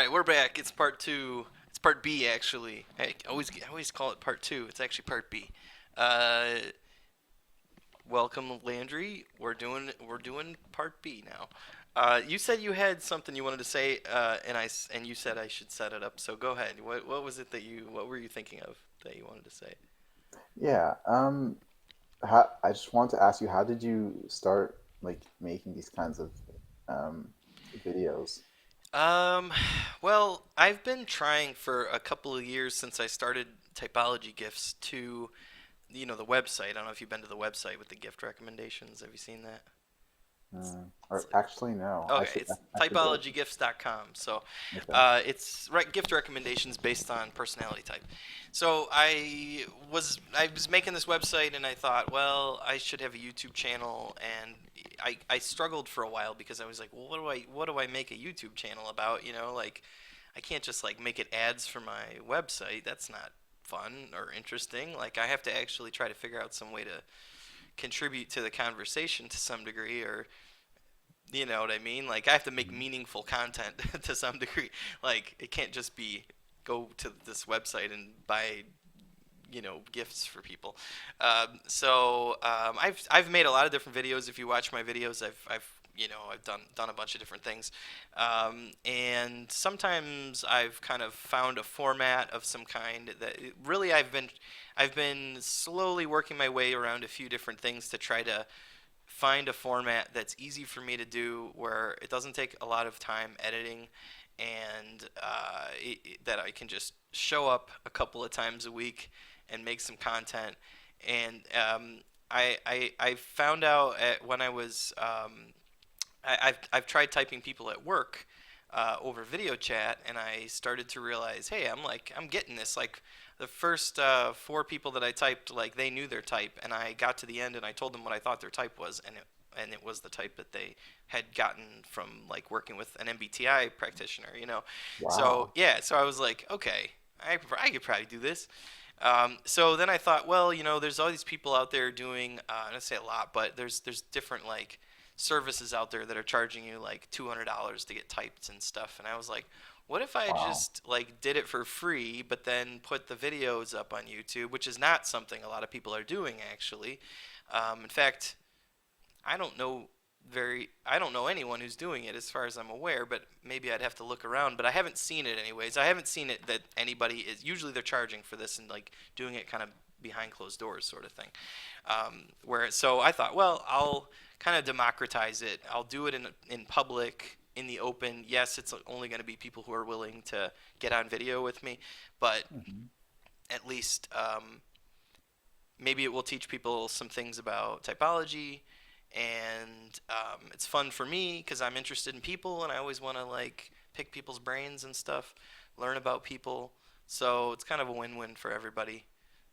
right, we're back. It's part two. It's part B actually. I always call it part two. It's actually part B. Uh, welcome, Landry. We're doing part B now. You said you had something you wanted to say, and you said I should set it up. So go ahead. What was it that what were you thinking of that you wanted to say? Yeah. I just want to ask you, how did you start like making these kinds of um, videos? Um, well, I've been trying for a couple of years since I started typology gifts to, the website. I don't know if you've been to the website with the gift recommendations. Have you seen that? It's Or like, actually, no. okay, it's I should go. typologygifts.com. So, Okay. it's gift recommendations based on personality type. So I was making this website and I thought, well, I should have a YouTube channel, and I struggled for a while because I was like, well, what do I make a YouTube channel about? Like I can't just like make it ads for my website. That's not fun or interesting. Like I have to actually try to figure out some way to contribute to the conversation to some degree, or you know what I mean? Like I have to make Mhm. meaningful content to some degree. Like it can't just be go to this website and buy gifts for people. I've made a lot of different videos. If you watch my videos, I've done a bunch of different things, and sometimes I've kind of found a format of some kind that really I've been slowly working my way around a few different things to try to find a format that's easy for me to do, where it doesn't take a lot of time editing, and that I can just show up a couple of times a week and make some content. And I found out when I've tried typing people at work over video chat, and I started to realize, hey, I'm getting this. Like the first four people that I typed, like they knew their type, and I got to the end and I told them what I thought their type was, and it was the type that they had gotten from like working with an MBTI practitioner. So Wow. yeah, so I was like, okay, I could probably do this. So then I thought, well, there's all these people out there doing, I don't say a lot, but there's different like services out there that are charging you like $200 to get typed and stuff. And I was like, what if I Wow. just like did it for free, but then put the videos up on YouTube, which is not something a lot of people are doing actually. In fact, I don't know I don't know anyone who's doing it as far as I'm aware, but maybe I'd have to look around, but I haven't seen it anyways. I haven't seen it that anybody is usually they're charging for this and like doing it kind of behind closed doors sort of thing. Where so I thought, well, I'll kind of democratize it. I'll do it in public, in the open. Yes, it's only going to be people who are willing to get on video with me, but Hmm. at least maybe it will teach people some things about typology, and it's fun for me because I'm interested in people and I always want to like pick people's brains and stuff, learn about people. So it's kind of a win-win for everybody.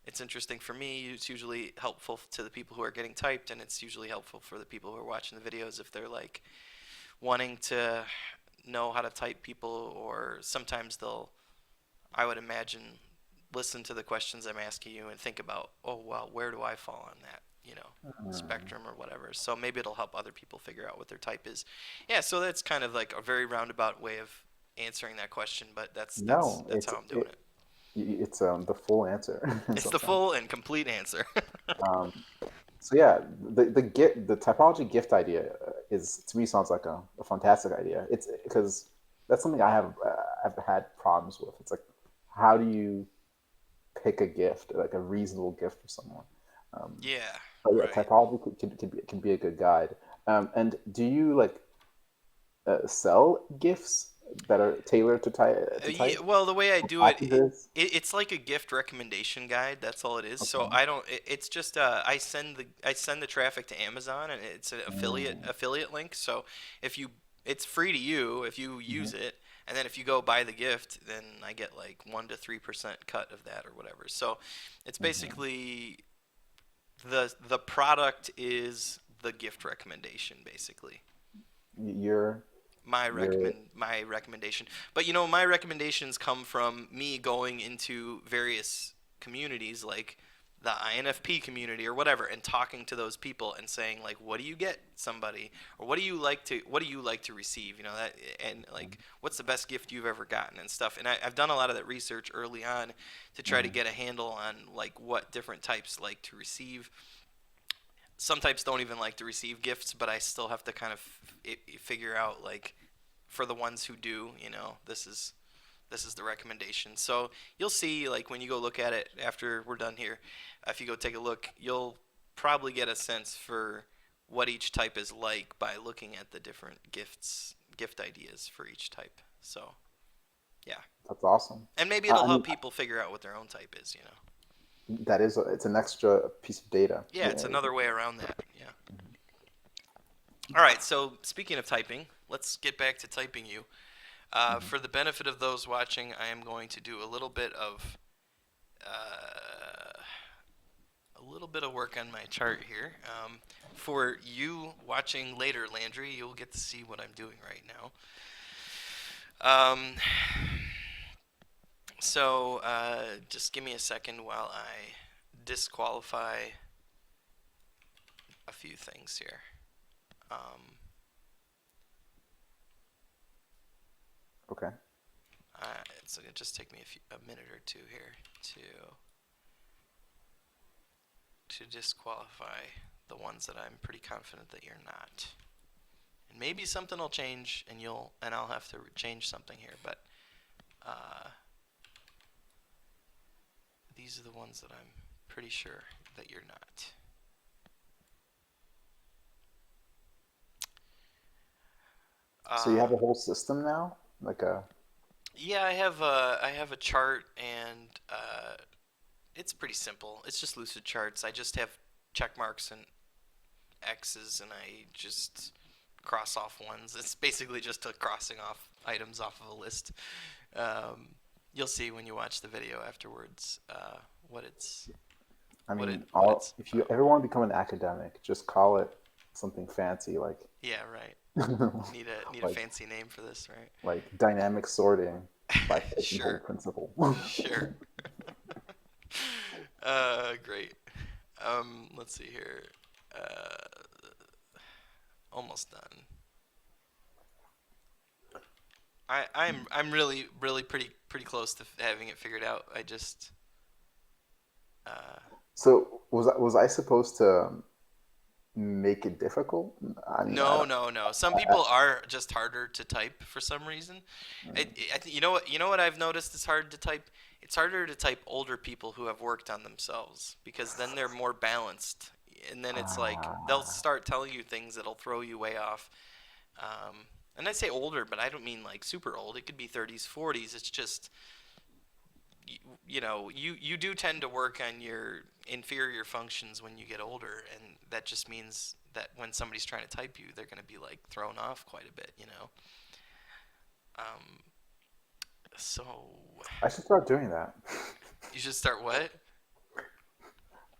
It's interesting for me. It's usually helpful to the people who are getting typed, and it's usually helpful for the people who are watching the videos if they're like wanting to know how to type people, or sometimes they'll, I would imagine, listen to the questions I'm asking you and think about, oh, well, where do I fall on that, spectrum or whatever. So maybe it'll help other people figure out what their type is. Yeah, so that's kind of like a very roundabout way of answering that question, but that's that's No, that's how I'm doing it. it's the full answer It's the sometimes. full and complete answer. Um, so yeah, the typology gift idea is, to me, sounds like a fantastic idea. It's because that's something I've had problems with. It's like, how do you pick a gift, like a reasonable gift for someone? Um, Yeah, but yeah, right. typology can be a good guide. And do you like sell gifts that are tailored to Yeah, type, well, the way I or do it, packages? it's like a gift recommendation guide. That's all it is. So Okay. I don't. It's just I send the traffic to Amazon, and it's an affiliate Mm. affiliate link. So if you, it's free to you if you Hmm. use it, and then if you go buy the gift, then I get like 1 to 3% cut of that or whatever. So it's Hmm. basically the product is the gift recommendation basically. You're you're My recommendation. But my recommendations come from me going into various communities, like the INFP community or whatever, and talking to those people and saying like, what do you get somebody, or what do you like to receive, that, and like, what's the best gift you've ever gotten and stuff. And I've done a lot of that research early on to try to Mm-hmm. get a handle on like what different types like to receive. Some types don't even like to receive gifts, but I still have to kind of figure out like for the ones who do, this is the recommendation. So you'll see, like when you go look at it after we're done here, if you go take a look, you'll probably get a sense for what each type is like by looking at the different gift ideas for each type. So yeah, That's awesome. and maybe I it'll mean, help people figure out what their own type is. it's an extra piece of data. Yeah, it's Yeah. another way around that. Yeah. All right. So speaking of typing, let's get back to typing you. Mhm. For the benefit of those watching, I am going to do uh, a little bit of work on my chart here. For you watching later, Landry, you'll get to see what I'm doing right now. Just give me a second while I disqualify a few things here. Um, Okay. it's going to just take me a minute or two here to disqualify the ones that I'm pretty confident that you're not. And maybe something will change, and I'll have to change something here. But these are the ones that I'm pretty sure that you're not. So you Uh, have a whole system now, like a. yeah, I have a chart, and it's pretty simple. It's just lucid charts. I just have check marks and X's, and I just cross off ones. It's basically just a crossing off items off of a list. Um, you'll see when you watch the video afterwards what it's I what it mean, what all it's if you ever want to become an academic, just call it something fancy like yeah, right. Need a like fancy name for this, right? dynamic sorting by pigeonhole Sure, principle. sure. Great. Let's see here. Uh, Almost done. I'm really pretty close to having it figured out. I just uh, So was I supposed to make it difficult? I mean, I no, don't. no, no. Some I, people are just harder to type for some reason. I think you know what I've noticed is hard to type. It's harder to type older people who have worked on themselves because then they're more balanced, and then it's like they'll ah, start telling you things that'll throw you way off. Um, and I say older, but I don't mean like super old. It could be 30s, 40s. It's just you, you do tend to work on your inferior functions when you get older, and that just means that when somebody's trying to type you, they're going to be like thrown off quite a bit. Um, so I should start doing that. you should start what?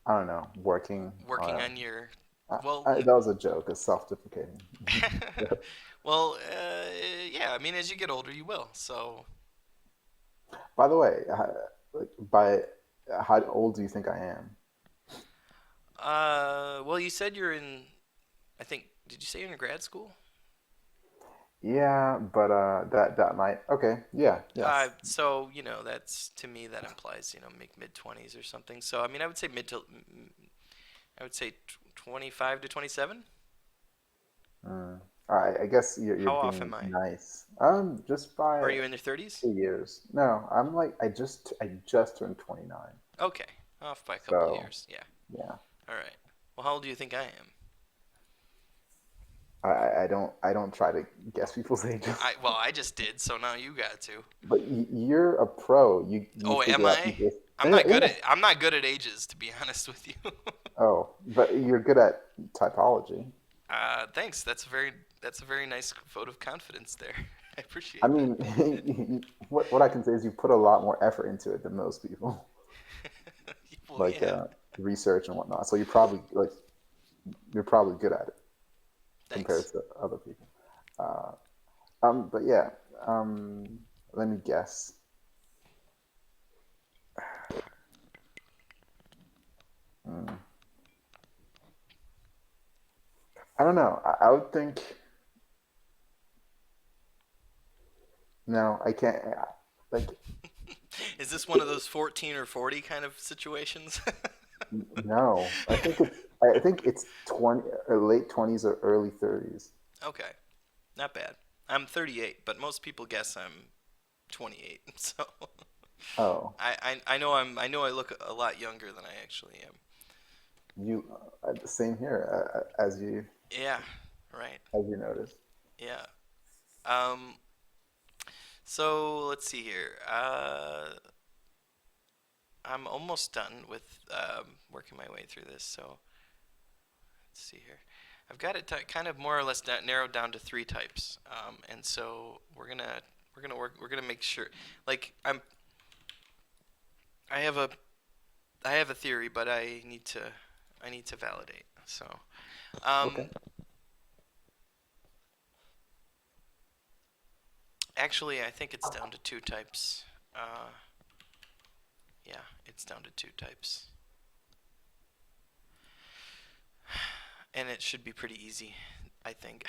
I don't know, working. Working on your I, well, that was a joke. It's self-deprecating. well, yeah. I mean, as you get older, you will. So, By the way, like by how old do you think I am? well, you said you're in. I think. Did you say you're in grad school? Yeah, but that might. Okay, yeah, yes. So that's to me that implies make mid 20s or something. So I mean, I would say mid to I would say 25 to 27. Mm. All right, I guess you're How off being am I? nice. Just Are by you in your 30s? 2 years. No, I'm like I just turned 29. Okay, off by a couple of So years. Yeah. yeah, All right. Well, how old do you think I am? I don't try to guess people's ages. I just did, so now you got to. But you're a pro. You Oh, am figure out I? people's. I'm Yeah, not good yeah. at I'm not good at ages, to be honest with you. Oh, but you're good at typology. Thanks. That's a very nice vote of confidence there. I I appreciate that. mean, what I can say is you put a lot more effort into it than most people, Well, like yeah. research and whatnot. So you're probably good at it compared Thanks. to other people. Uh, but yeah, um, let me guess. Mm. I don't know. I would think no. I can't. Like Is this one of those 14 or 40 kind of situations? no. I think it's 20 or late 20s or early 30s. Okay, not bad. I'm 38, but most people guess I'm 28. So Oh, I know I look a lot younger than I actually am. you same here Yeah, right. as you noticed. Yeah. Um. So let's see here. I'm almost done with working my way through this. So let's see here. I've got it kind of more or less narrowed down to three types. And so we're gonna make sure. Like I have a I have a theory, but I need to validate. So Okay. um, actually, I think it's down to two types. Uh, yeah, it's down to two types, and it should be pretty easy. I think.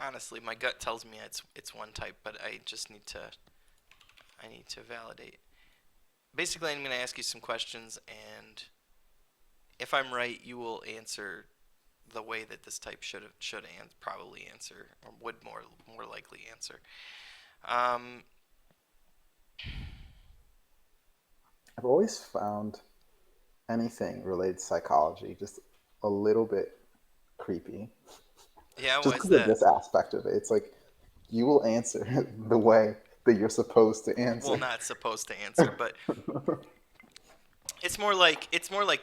Honestly, my gut tells me it's one type, but I need to validate. Basically, I'm going to ask you some questions, and if I'm right, you will answer the way that this type probably answer or would more likely answer. Um, I've always found anything related to psychology just a little bit creepy. yeah, Just why is because of that? this aspect of it. It's like you will answer the way that you're supposed to Well, answer. not supposed to answer, but it's more like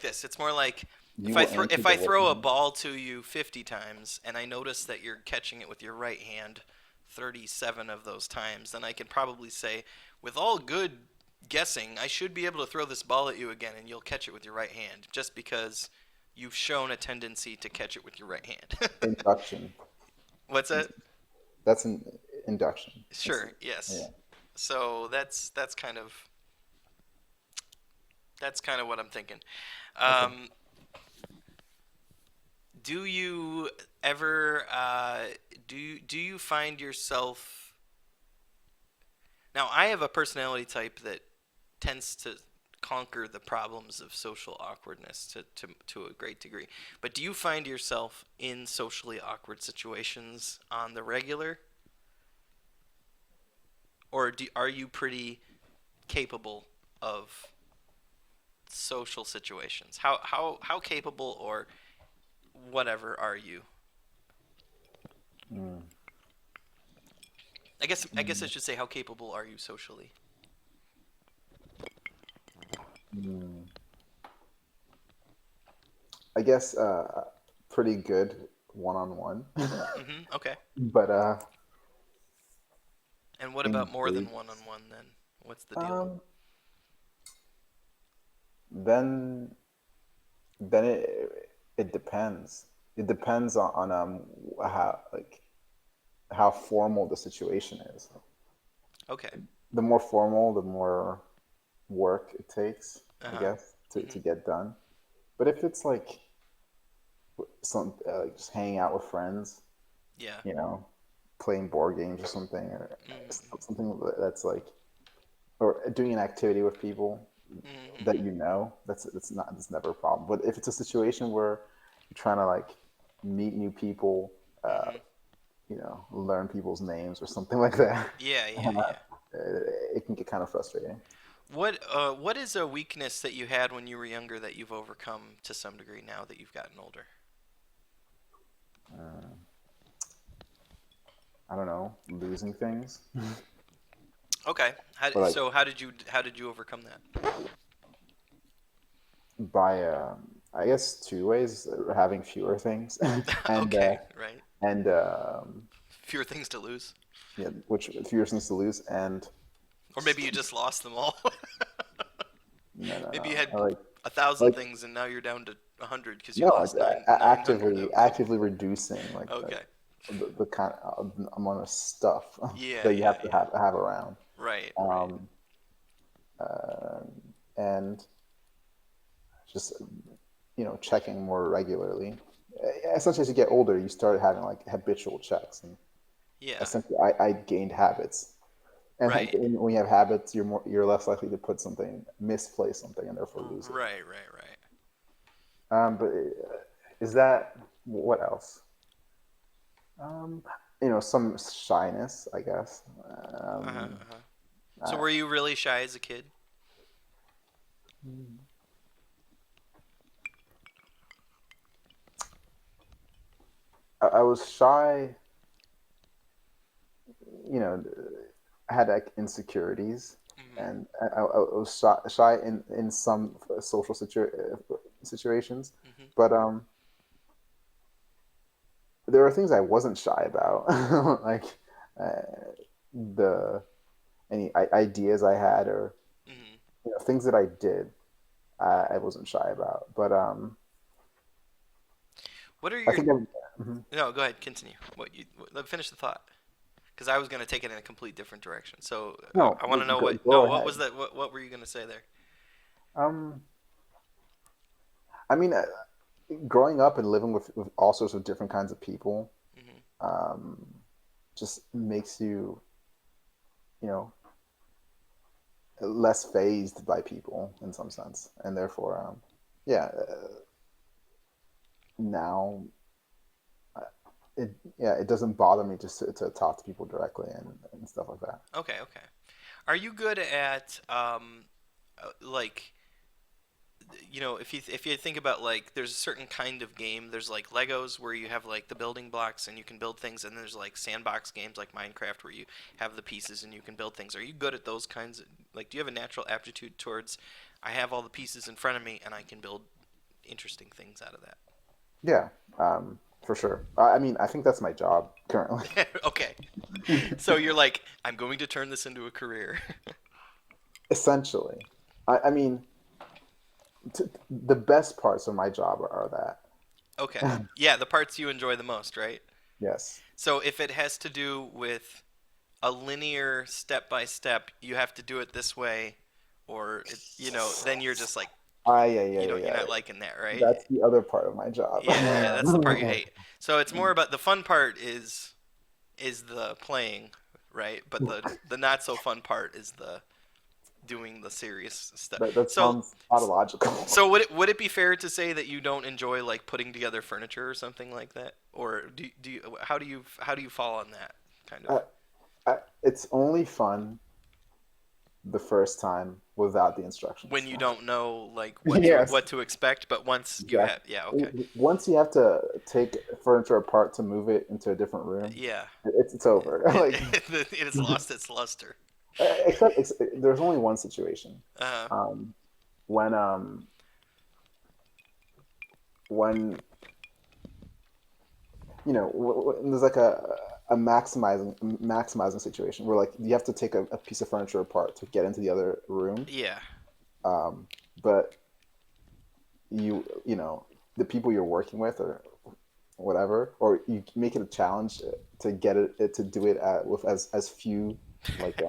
this. It's more like You will answer if the I way. throw a Mhm. ball to you 50 times and I notice that you're catching it with your right hand 37 of those times, then I can probably say with all good guessing, I should be able to throw this ball at you again and you'll catch it with your right hand just because you've shown a tendency to catch it with your right hand. Induction. What's that? That's an induction. Sure, Yeah. yes. So that's kind of what I'm thinking. Okay. Um, do you ever do you find yourself now? I have a personality type that tends to conquer the problems of social awkwardness to a great degree. But do you find yourself in socially awkward situations on the regular, or are you pretty capable of social situations? How capable or whatever are you? Mm. I guess I Mm. should say how capable are you socially? Mm. I guess pretty good one on one, Okay. but And what in about more than one on groups, one then? What's the deal? um, then then it depends. It depends on how how formal the situation is. Okay. The more formal, the more work it takes, Uh I huh. guess, to Mhm. get done. But if it's like like just hanging out with friends, Yeah. you know, playing board games or something, or Mhm. something that's like, or doing an activity with people that Mhm. you know, that's never a problem. But if it's a situation where you're trying to like meet new people, uh, Mhm. learn people's names or something like that, Yeah. Yeah. uh, Yeah. it can get kind of frustrating. What is a weakness that you had when you were younger that you've overcome to some degree now that you've gotten older? Uh, I don't know, losing things, Okay. but like How did you overcome that? by I guess two ways: having fewer things, and Okay. Right. and Fewer things to lose, yeah, which fewer things to lose, and or maybe you just lost them all. no, no, Maybe you no, had like a thousand like things and now you're down to 100 because you no, like lost 900 of them. actively reducing like Okay. the kind of amount of stuff Yeah. that you Yeah. have to Yeah. have around, Right. Right. um, uh, and just checking more regularly. Essentially, as you get older, you start having like habitual checks, and Yeah. essentially, I gained habits. And Right. when you have habits, you're less likely to put something, misplace something, and therefore lose it. Right. Right. Right. But is that what else? Um, some shyness, I guess. Uh huh. Um, Uh huh. So I, were you really shy as a kid? I was shy. You know, I had like insecurities, Hmm. and I was shy in some social situations, Hmm. but there were things I wasn't shy about, like uh, the any ideas I had, or Hmm. things that I did. I wasn't shy about, but What are I your? think mhm. No, go ahead. Continue. Let finish the thought. Because I was gonna take it in a complete different direction. So No, I want to know go, what. No, go what ahead. was that? What were you gonna say there? Um, I mean, growing up and living with all sorts of different kinds of people, Hmm. um, just makes you, you know, less phased by people in some sense, and therefore, yeah, now uh, it doesn't bother me just to talk to people directly and stuff like that. Okay. Okay. Are you good at like if you think about like there's a certain kind of game. There's like Legos where you have like the building blocks and you can build things, and there's like sandbox games like Minecraft where you have the pieces and you can build things. Are you good at those kinds of like? Do you have a natural aptitude towards? I have all the pieces in front of me and I can build interesting things out of Yeah, for sure. I mean, I think that's my job currently. that. Okay, so you're like, I'm going to turn this into a career. Essentially, I mean, the best parts of my job are Okay, that. yeah, the parts you enjoy the most, right? Yes. So if it has to do with a linear step by step, you have to do it this way, or then you're just like, Yeah, yeah, yeah, you're yeah. not liking that, right? That's the other part of my job. Yeah, yeah, that's the part you hate. So it's more about the fun part is the playing, right? But the not so fun part is the doing the serious stuff. That So sounds tautological. so would it be fair to say that you don't enjoy like putting together furniture or something like that, or do you how do you fall on that kind I, of it's only fun the first time without the when instructions. you don't know like Yes, what to expect, but once you have, exactly. yeah, okay, Once you have to take furniture apart to move it into a different room, yeah, it's over. Like, it has lost its luster. except there's only one situation. Uh, Um, when when there's like a maximizing situation where like you have to take a piece of furniture apart to get into the other room, yeah, um, but the people you're working with or whatever, or you make it a challenge to get it to do it with as few like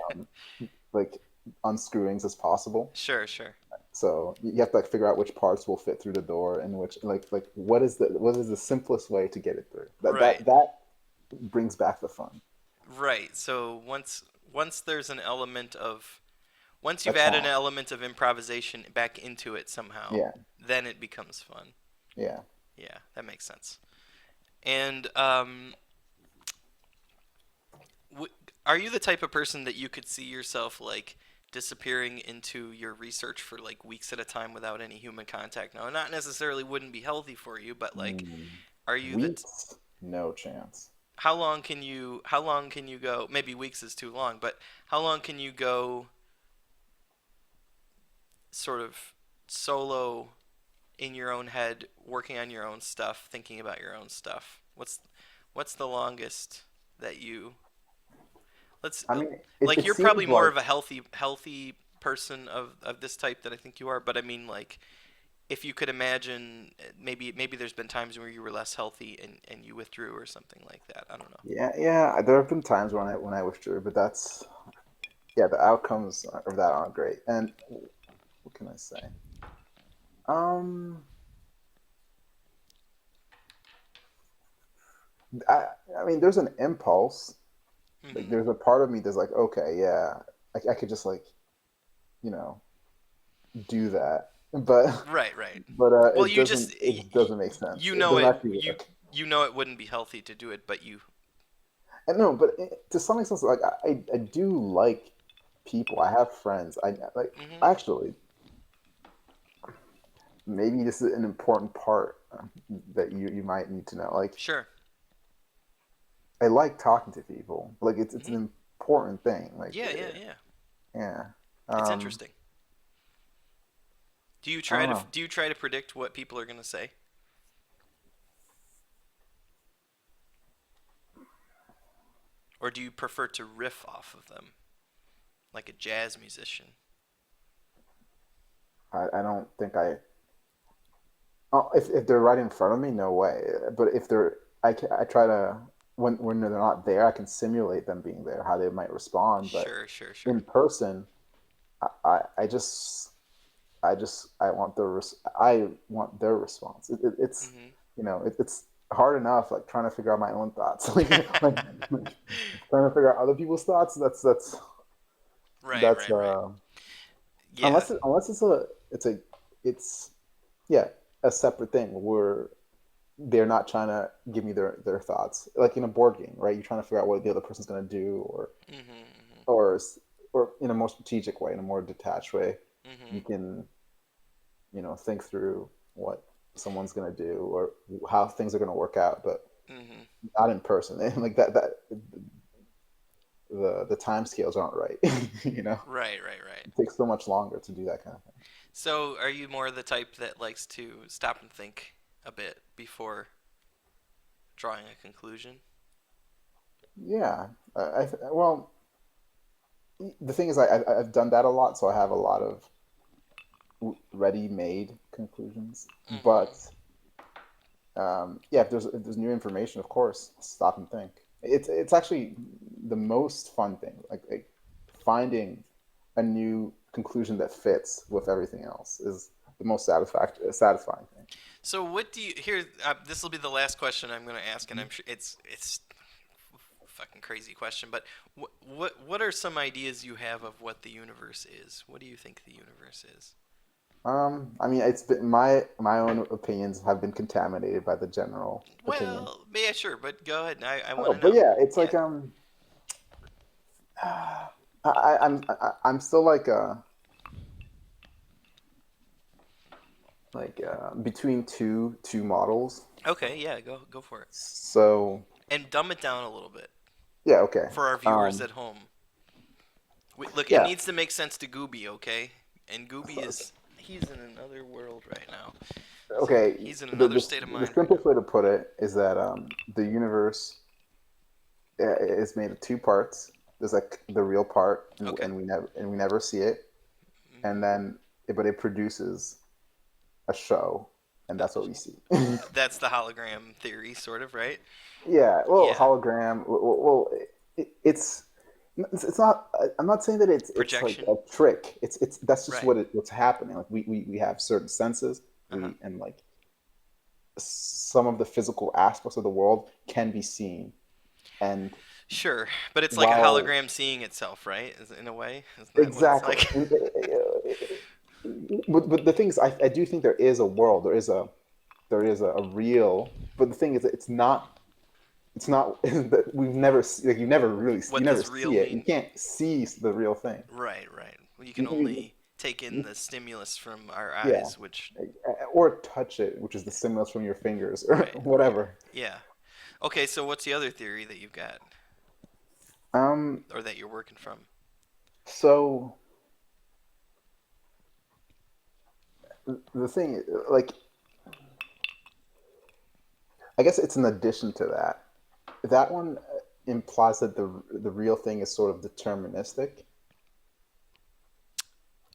like unscrewings as possible. sure, sure, So you have to like figure out which parts will fit through the door and which like what is the simplest way to get it through. right, That brings back the fun. right. So once there's an element of once A you've added an challenge. element of improvisation back into it somehow, Yeah, then it becomes fun. yeah. Yeah, that makes sense. And w- are you the type of person that you could see yourself like disappearing into your research for like weeks at a time without any human contact? No, not necessarily wouldn't be healthy for you, but like, Mm, are you weeks, no chance. how long can you go? Maybe weeks is too long, but how long can you go sort of solo in your own head, working on your own stuff, thinking about your own stuff? What's the longest that you let's I mean, like it you're seems probably more like of a healthy person of this type that I think you are, but I mean like if you could imagine maybe there's been times where you were less healthy and you withdrew or something like that. I don't know. yeah, yeah. There have been times when I withdrew, but that's yeah. The outcomes of that aren't great. And what can I say? Um, I, I mean, there's an impulse. Like, Hmm. there's a part of me that's like, okay, yeah, I could just like, you know, do that, but Right, right. Well, it doesn't. It doesn't make sense. you It know doesn't it actually you work. you know it wouldn't be healthy to do it, but you. And no, but to some extent, like I do like people. I have friends. I like Hmm. actually maybe this is an important part that you might need to know. Like Sure. I like talking to people. Like it's Hmm. an important thing. Like Yeah, yeah, yeah. yeah. It's Um, interesting. Do you I try don't to know. do you try to predict what people are gonna say, or do you prefer to riff off of them like a jazz musician? I don't think I. Oh, if they're right in front of me, no way. But if they're, I try to when they're not there, I can simulate them being there, how they might respond. But Sure, sure, sure. in person, I just I want I want their response. It's Hmm. it's hard enough like trying to figure out my own thoughts like trying to figure out other people's thoughts. Right, That's right, right. Yeah. unless it's yeah, a separate thing where they're not trying to give me their thoughts like in a board game, right? You're trying to figure out what the other person's going to do, Hmm. or or in a more strategic way, in a more detached way, you Hmm. can think through what someone's going to do or how things are going to work out, but Hmm. not in person. And like that the time scales aren't right. Right, right, right. It takes so much longer to do that kind of thing. So, are you more the type that likes to stop and think a bit before drawing a conclusion? Yeah, well, the thing is, I've done that a lot, so I have a lot of ready-made conclusions. But Hmm. yeah, if there's new information, of course, stop and think. It's actually the most fun thing, like finding a new conclusion that fits with everything else is the most satisfying thing. So, what do you here? This will be the last question I'm going to ask, and Mhm. I'm sure it's a fucking crazy question. But what are some ideas you have of what the universe is? What do you think the universe is? I mean, it's been my own opinions have been contaminated by the general opinion. Well, yeah, sure, but go ahead. I want Oh, to but know. yeah, it's Yeah. like I'm still between two models. Okay. Yeah. Go for it. So And dumb it down a little bit yeah, okay. for our viewers Um, at home. Look, it yeah. needs to make sense to Gooby, okay? And Gooby So, is he's in another world right now. okay. He's in The, another the state of the mind right now. simplest way to put it is that the universe is made of two parts. There's like the real part, Okay. and we never see it, and Hmm. then but it produces a show, and that's what we see. That's the hologram theory, sort of, right? Yeah, well, Yeah. hologram. Well, it's not. I'm not saying that it's like Projection. a trick. It's that's just Right. what's happening. Like we have certain senses. Uh huh. We and like some of the physical aspects of the world can be seen, and Sure, but it's like a while hologram seeing itself, right? In a way, isn't that what it's exactly, like? but the thing is, I do think there is a world. There is a real. But the thing is, it's not. It's not that we've never like you What never does real see it. You mean? can't see the real thing. Right, right. Well, you can You, only take in you, the stimulus from our yeah, eyes, which, or touch it, which is the stimulus from your fingers or right, right. whatever. Yeah. Okay, so what's the other theory that you've got, Um, or that you're working from? so the thing, like, I guess it's an addition to that. That one implies that the real thing is sort of deterministic.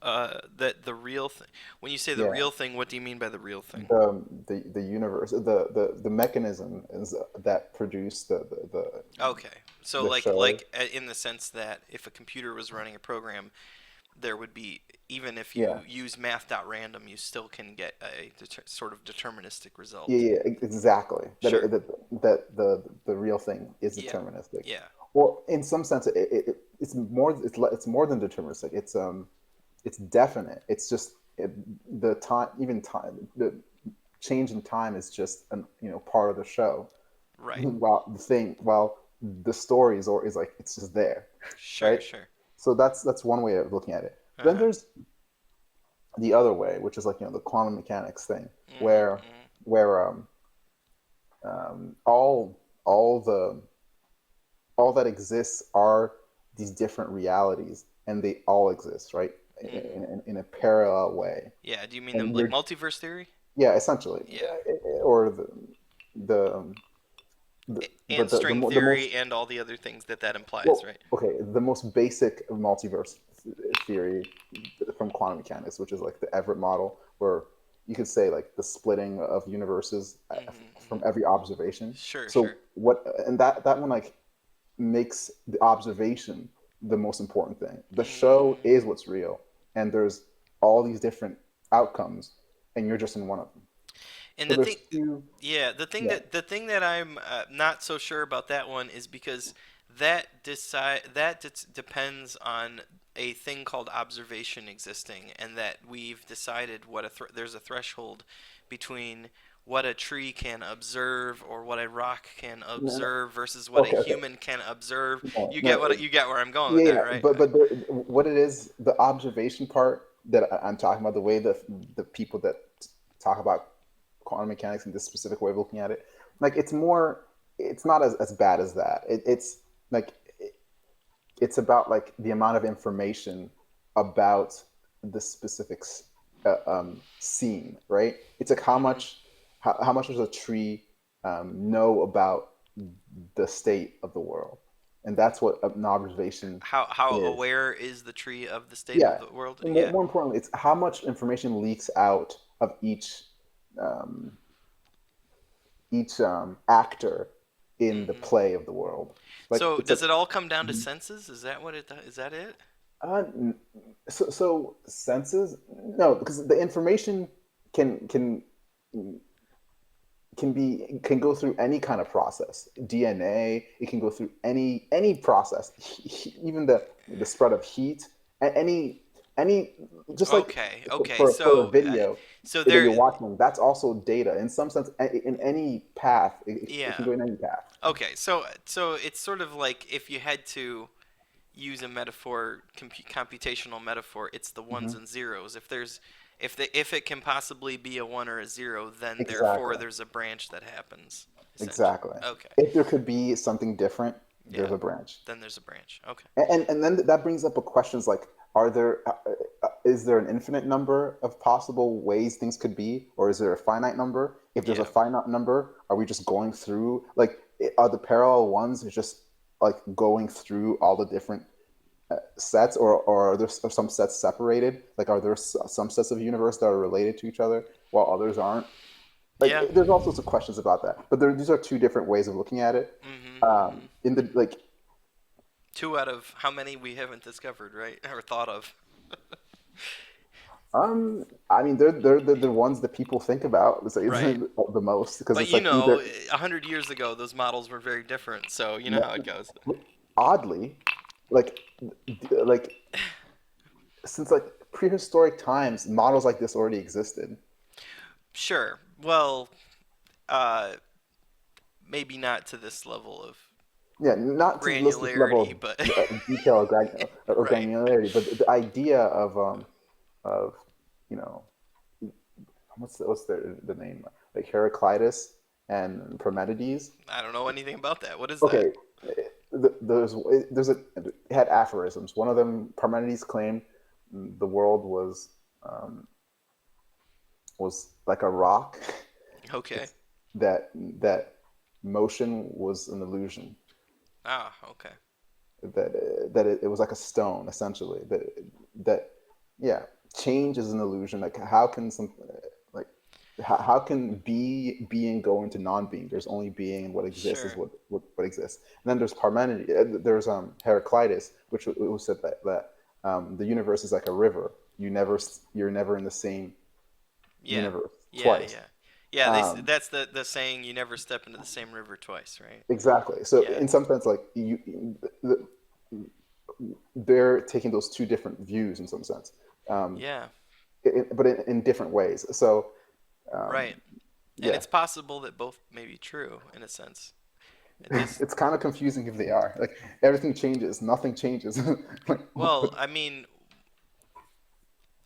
That the real thing. When you say the Yeah, real thing, what do you mean by the real thing? the universe, the mechanism is that produce Okay, so the like show. like in the sense that if a computer was running a program, there would be, even if you Yeah, use math.random, you still can get a sort of deterministic yeah, result. yeah, exactly. Sure. that the real thing is Yeah. deterministic. Yeah. Well, in some sense, it's more than deterministic. It's definite. It's just the time, even time, the change in time is just an part of the show. Right. While the story is like it's just there, Sure. right? Sure. So that's one way of looking at it. Uh Then huh. there's the other way, which is like the quantum mechanics thing, Mhm. where Mhm. where all the all that exists are these different realities, and they all exist, right? Mhm. In a parallel way, Yeah. Do you mean the and like you're multiverse theory? yeah, essentially, Yeah. or the, And but string the most theory and all the other things that that implies, well, right? okay, the most basic multiverse theory from quantum mechanics, which is like the Everett model, where you could say like the splitting of universes Mhm. from Mhm. every observation. Sure. So Sure. what, and that one like makes the observation the most important thing. The show Mhm. is what's real, and there's all these different outcomes, and you're just in one of them. And So the there's thing, two, yeah, yeah, the thing that I'm not so sure about that one is because depends on a thing called observation existing, and that we've decided what there's a threshold between what a tree can observe or what a rock can no, no, observe versus what a okay, okay, human can observe. no, You no, get you get where I'm going with yeah, that, yeah, right? but what it is, the observation part that I'm talking about, the way the people that talk about quantum mechanics in this specific way of looking at it, like it's not as bad as that. It's like it's about like the amount of information about the specific scene, right? It's like Hmm. how much does a tree know about the state of the world, and that's what an observation How is. aware is the tree of the state of Yeah, the world? and Yeah. more importantly, it's how much information leaks out of um, each actor in the Hmm. play of the world. Like So it's does like it all come down to senses? Is that what it is that it? Uh, so senses, no, because the information can can can go through any kind of process. DNA, it can go through any process, even the spread of heat, any just like Okay, okay. for a video So that there, you're watching, that's also data. In some sense, in any path, it can yeah. go in any path. Okay, so it's sort of like if you had to use a metaphor, computational metaphor, it's the ones Hmm. and zeros. If it can possibly be a one or a zero, then therefore Exactly. there's a branch that happens, essentially. Exactly. Okay, If there could be something different, there's yeah. a branch. Then there's a branch. Okay. And then that brings up a questions like, are there is there an infinite number of possible ways things could be, or is there a finite number? If there's a Yeah. finite number, are we just going through like are the parallel ones just like going through all the different sets, or are there some sets separated? Like, are there some sets of universe that are related to each other while others aren't? Like, Yeah. there's all sorts of questions about that. But these are two different ways of looking at it. Mhm. Mhm. In the like, Two out of how many we haven't discovered, right? Or thought of. I mean, they're the ones that people think about Right. the most because But it's you like know, either 100 years ago, those models were very different. So you know how it goes. oddly, like like since like prehistoric times, models like this already existed. Sure. Well, uh, maybe not to this level of Yeah, not to this granularity, level but of detail or right. granularity, but the idea of you know what's the name, like Heraclitus and Parmenides. I don't know anything about that. What is that? Okay, there's it had aphorisms. One of them, Parmenides claimed the world um, was like a rock. Okay. It's that motion was an illusion. Ah, okay. That it was like a stone, essentially. That yeah, change is an illusion. Like how can like how can being go into non-being? There's only being, and what exists is Sure. what exists. And then there's Parmenides. There's Heraclitus, who said that the universe is like a river. You're never in the same Yeah. universe Yeah, twice. yeah. Yeah, Um, that's the saying, you never step into the same river twice, right? exactly. So Yeah. in some sense, like the, they're taking those two different views in some sense, um, Yeah. but in different ways. So um, Right. And yeah, it's possible that both may be true in a sense. It just it's kind of confusing if they are. Like everything changes, nothing changes. Like, well, but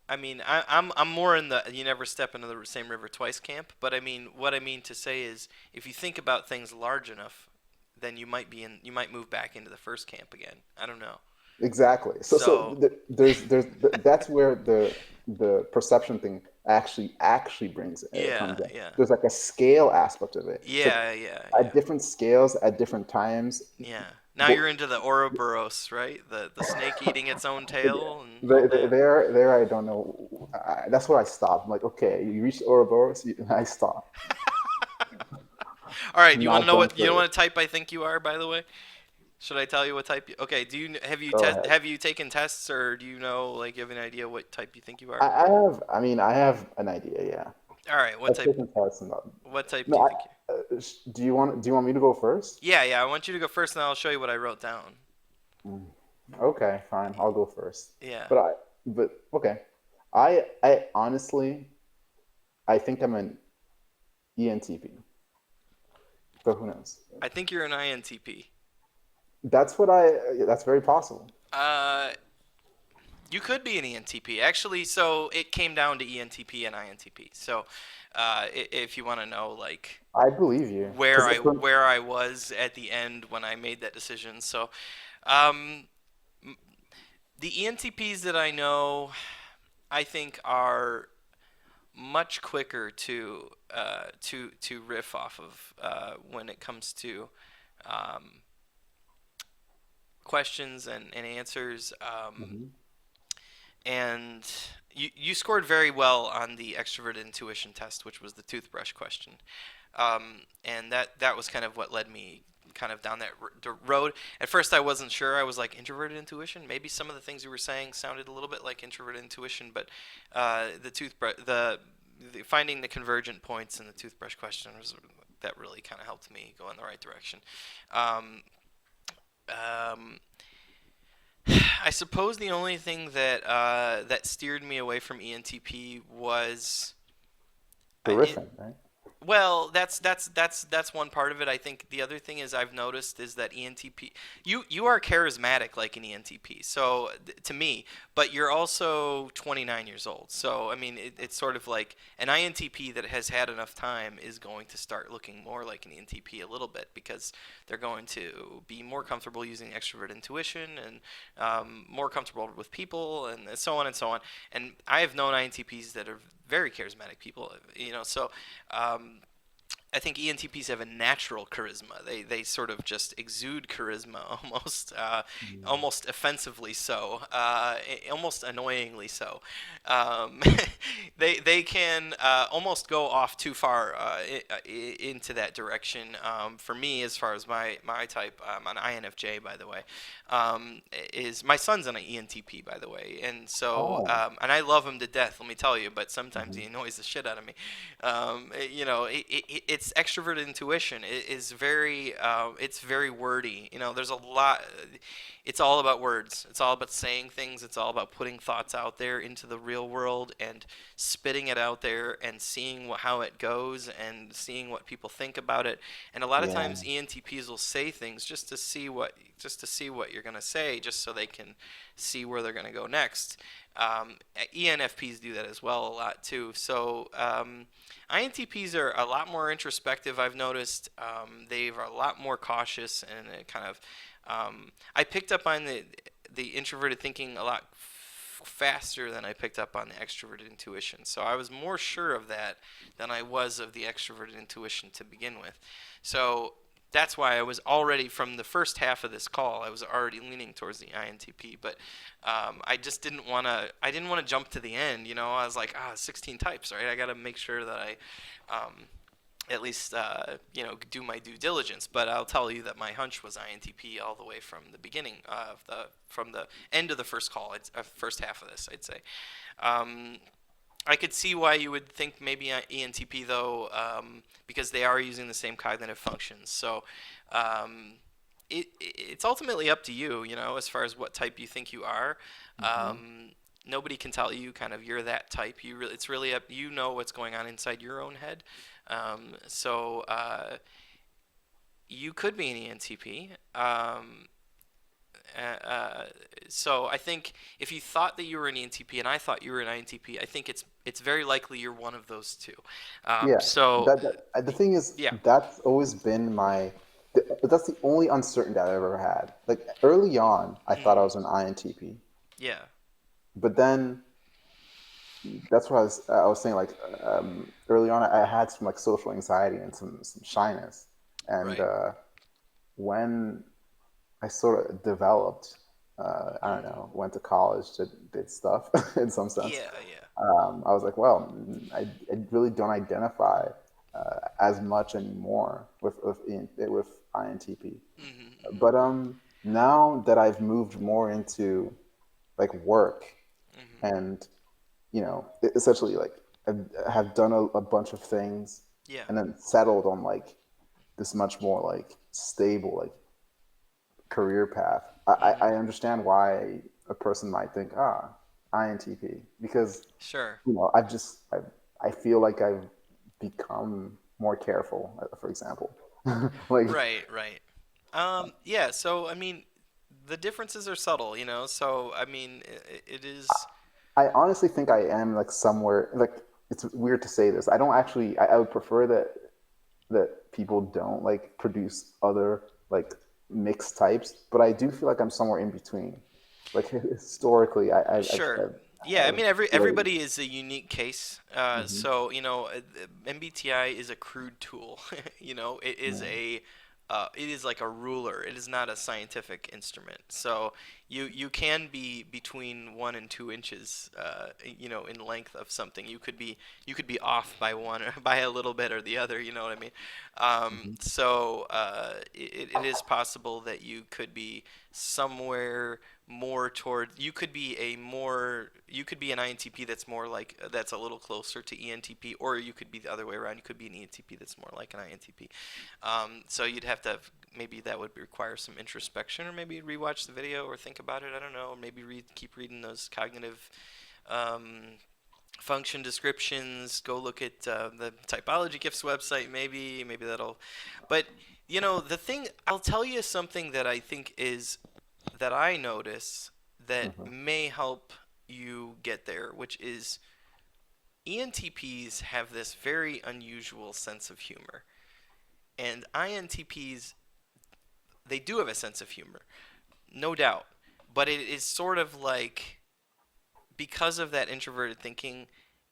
I'm more in the you never step into the same river twice camp, but I mean what I mean to say is if you think about things large enough, then you might move back into the first camp again. I don't know. exactly. So So, there's that's where the perception thing actually brings yeah, comes in. yeah. There's like a scale aspect of it. It's like Yeah, yeah, at yeah. different scales at different times. Yeah. Now But you're into the Ouroboros, right? The snake eating its own tail and all that. there I don't know. That's where I stop. I'm like, okay, you reached Ouroboros, I stop. All right, do you want to Not know going what further. type I think you are, by the way? Should I tell you what type okay, Go ahead. have you taken tests, or do you know, like, you have an idea what type you think you are? I have. I mean, I have an idea. Yeah, All right, I've taken tests and that. what type do No, you think you do you want me to go first? Yeah, yeah, I want you to go first and I'll show you what I wrote down. Mm, okay, fine. I'll go first. Yeah. But okay. I honestly I think I'm an ENTP, but who knows? I think you're an INTP. That's what I. That's very possible. Uh you could be an ENTP. Actually, so it came down to ENTP and INTP. So, if you want to know, like, I believe you because where I was at the end when I made that decision. So, um, the ENTPs that I know, I think are much quicker to riff off of when it comes to um, questions and answers. Mhm. And you scored very well on the extrovert intuition test, which was the toothbrush question. And that was kind of what led me kind of down that road. At first, I wasn't sure. I was like, introverted intuition. Maybe some of the things you were saying sounded a little bit like introverted intuition, but the toothbrush, the finding the convergent points in the toothbrush question was that really kind of helped me go in the right direction. Um, um, I suppose the only thing that steered me away from ENTP was The I, riffing, right? well, that's one part of it. I think the other thing is I've noticed is that ENTP, you are charismatic like an ENTP. So to me, but you're also 29 years old. So I mean, it's sort of like an INTP that has had enough time is going to start looking more like an ENTP a little bit because they're going to be more comfortable using extrovert intuition and more comfortable with people and so on and so on. And I have known INTPs that are very charismatic people, you know. So I think ENTPs have a natural charisma. They sort of just exude charisma almost Mm. almost offensively so, almost annoyingly so. Um, they can almost go off too far into that direction. For me, as far as my type, an INFJ, by the way, is my son's an ENTP, by the way, and so Oh. and I love him to death. Let me tell you, but sometimes he Mhm. annoys the shit out of me. You know, it's extroverted intuition. It is very, it's very wordy. You know, there's a lot. It's all about words. It's all about saying things. It's all about putting thoughts out there into the real world and spitting it out there and seeing how it goes and seeing what people think about it. And a lot of Yeah. times ENTPs will say things just to see what you're gonna say, just so they can see where they're gonna go next. ENFPs do that as well a lot too. So INTPs are a lot more introspective. I've noticed they are a lot more cautious and it kind of. I picked up on the introverted thinking a lot faster than I picked up on the extroverted intuition. So I was more sure of that than I was of the extroverted intuition to begin with. So that's why I was already from the first half of this call. I was already leaning towards the INTP, but I just didn't want to. I didn't want to jump to the end. You know, I was like, 16 types, right? I got to make sure that I at least do my due diligence. But I'll tell you that my hunch was INTP all the way from the beginning of from the end of the first call, first half of this, I'd say. Um, I could see why you would think maybe ENTP though, because they are using the same cognitive functions. So um, it's ultimately up to you, as far as what type you think you are. Hmm. Nobody can tell you kind of you're that type. It's really up. You know what's going on inside your own head. So you could be an ENTP. Uh, uh, so I think if you thought that you were an ENTP and I thought you were an INTP, I think it's very likely you're one of those two. Yeah, So the thing is, yeah. that's always been that's the only uncertainty I've ever had. Like early on, I thought I Mm, was an INTP, yeah. but then that's what I was saying. Like early on, I had some like social anxiety and some shyness, and Right. when I sort of developed, I don't Hmm. know, went to college, did stuff in some sense. Yeah. Yeah. I was like, well, I really don't identify as much anymore with INTP. Hmm. Hmm. But now that I've moved more into like work Hmm. and essentially like I have done a bunch of things Yeah. and then settled on like this much more like stable like career path. I Hmm. understand why a person might think INTP because Sure. I feel like I've become more careful, for example. Like Right. Right. Yeah. So I mean, the differences are subtle, So I mean, it is. I honestly think I am like somewhere like it's weird to say this. I don't actually I would prefer that people don't like produce other like mixed types, but I do feel like I'm somewhere in between. Like historically, Sure. Yeah, I I've mean really. everybody is a unique case. Mhm. So the MBTI is a crude tool. It is Yeah. it is like a ruler. It is not a scientific instrument. So you can be between 1 and 2 inches, in length of something. You could be off by one or by a little bit or the other. You know what I mean? Mhm. It is possible that you could be somewhere more toward you could be an INTP that's more like that's a little closer to ENTP, or you could be the other way around. You could be an ENTP that's more like an INTP. So you'd have to maybe that would require some introspection, or maybe rewatch the video or think about it. I don't know. Maybe keep reading those cognitive um, function descriptions. Go look at the Typology Gifts website. Maybe that'll. But the thing I'll tell you something that I think is that I notice that Mhm. may help you get there, which is ENTPs have this very unusual sense of humor. And INTPs, they do have a sense of humor, no doubt. But it is sort of like, because of that introverted thinking,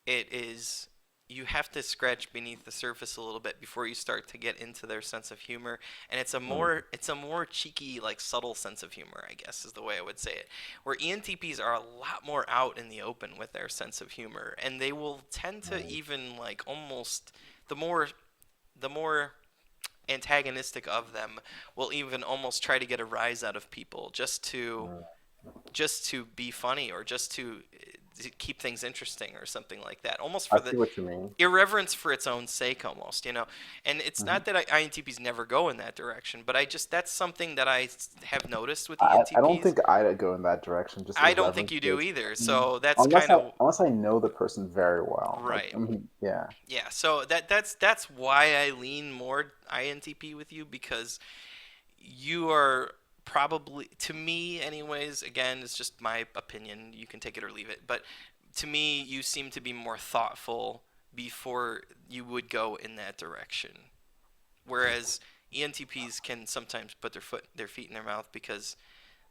it is you have to scratch beneath the surface a little bit before you start to get into their sense of humor, and Mhm. it's a more cheeky, like subtle sense of humor, I guess is the way I would say it, where ENTPs are a lot more out in the open with their sense of humor, and they will tend to Right. even like almost the more antagonistic of them will even almost try to get a rise out of people Mm. just to be funny, or just to keep things interesting or something like that, almost I for the see what you mean. irreverence for its own sake, almost. And it's Mhm. not that INTPs never go in that direction, but that's something that have noticed with I don't ENTPs. think I'd go in that direction, just I don't think irreverence you do towards either, mm, so that's kind of unless I know the person very well. Like right. yeah. Yeah, so that's why I lean more INTP with you, because you are probably, to me anyways, again, it's just my opinion, you can take it or leave it, but to me you seem to be more thoughtful before you would go in that direction, whereas ENTPs can sometimes put their feet in their mouth because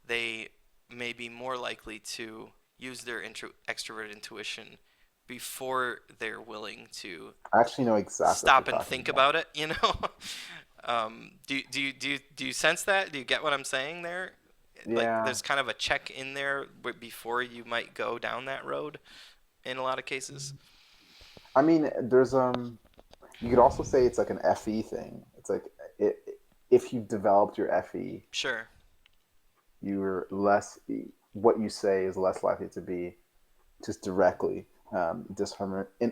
they may be more likely to use their extrovert intuition before they're willing to I actually know exactly what you're stop and talking think about. about it. Do you sense that? Do you get what I'm saying there? Like, Yeah. there's kind of a check in there before you might go down that road in a lot of cases. I mean, there's you could also say it's like an FE thing. It's like it, if you've developed your FE, Sure. you're less what you say is less likely to be just directly.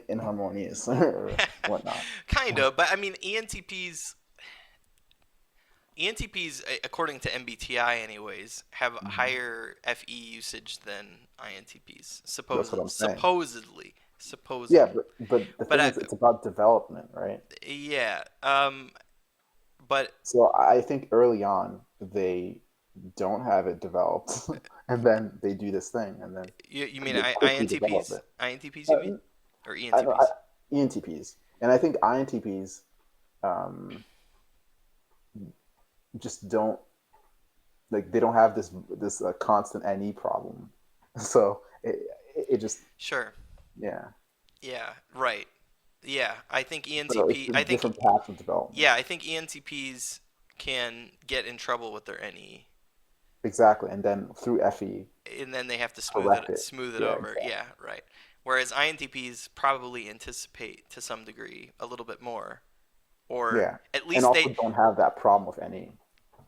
inharmonious or whatnot. Kind of, but I mean ENTPs, according to MBTI, anyways, have Mhm. higher FE usage than INTPs. That's what I'm saying. Supposedly, Yeah, supposedly. but the But thing is, it's about development, right? yeah, but So I think early on they don't have it developed, and then they do this thing, and then you mean they quickly develop INTPs? it. INTPs, you mean, Uh, or I know ENTPs? ENTPs, and I think INTPs um, just don't like they don't have this constant NE problem, so it just Sure. yeah. Yeah. Right. Yeah. I think So it's ENTP. a different path of development. Yeah. I think ENTPs can get in trouble with their NE, Exactly, and then through FE and then they have to correct it. smooth it Yeah, over. exactly. Yeah. Right. Whereas INTPs probably anticipate to some degree a little bit more, or Yeah, at and least also they. don't have that problem with NE.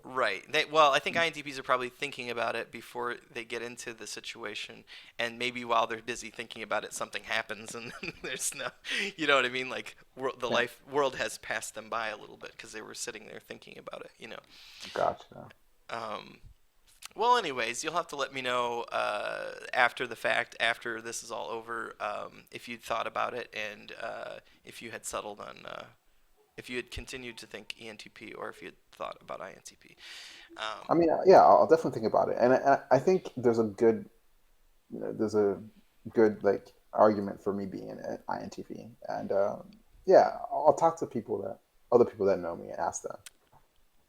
Right. Well, I think INTPs are probably thinking about it before they get into the situation, and maybe while they're busy thinking about it, something happens, and there's no, you know what I mean? Like the Yeah, world has passed them by a little bit because they were sitting there thinking about it. gotcha. Um, well, anyways, you'll have to let me know after the fact, after this is all over, if you thought about it and if you had settled on. If you had continued to think ENTP or if you had thought about INTP. I Um, mean, yeah, I'll definitely think about it, and I think there's a good like argument for me being an INTP, and yeah, I'll talk to other people that know me and ask them.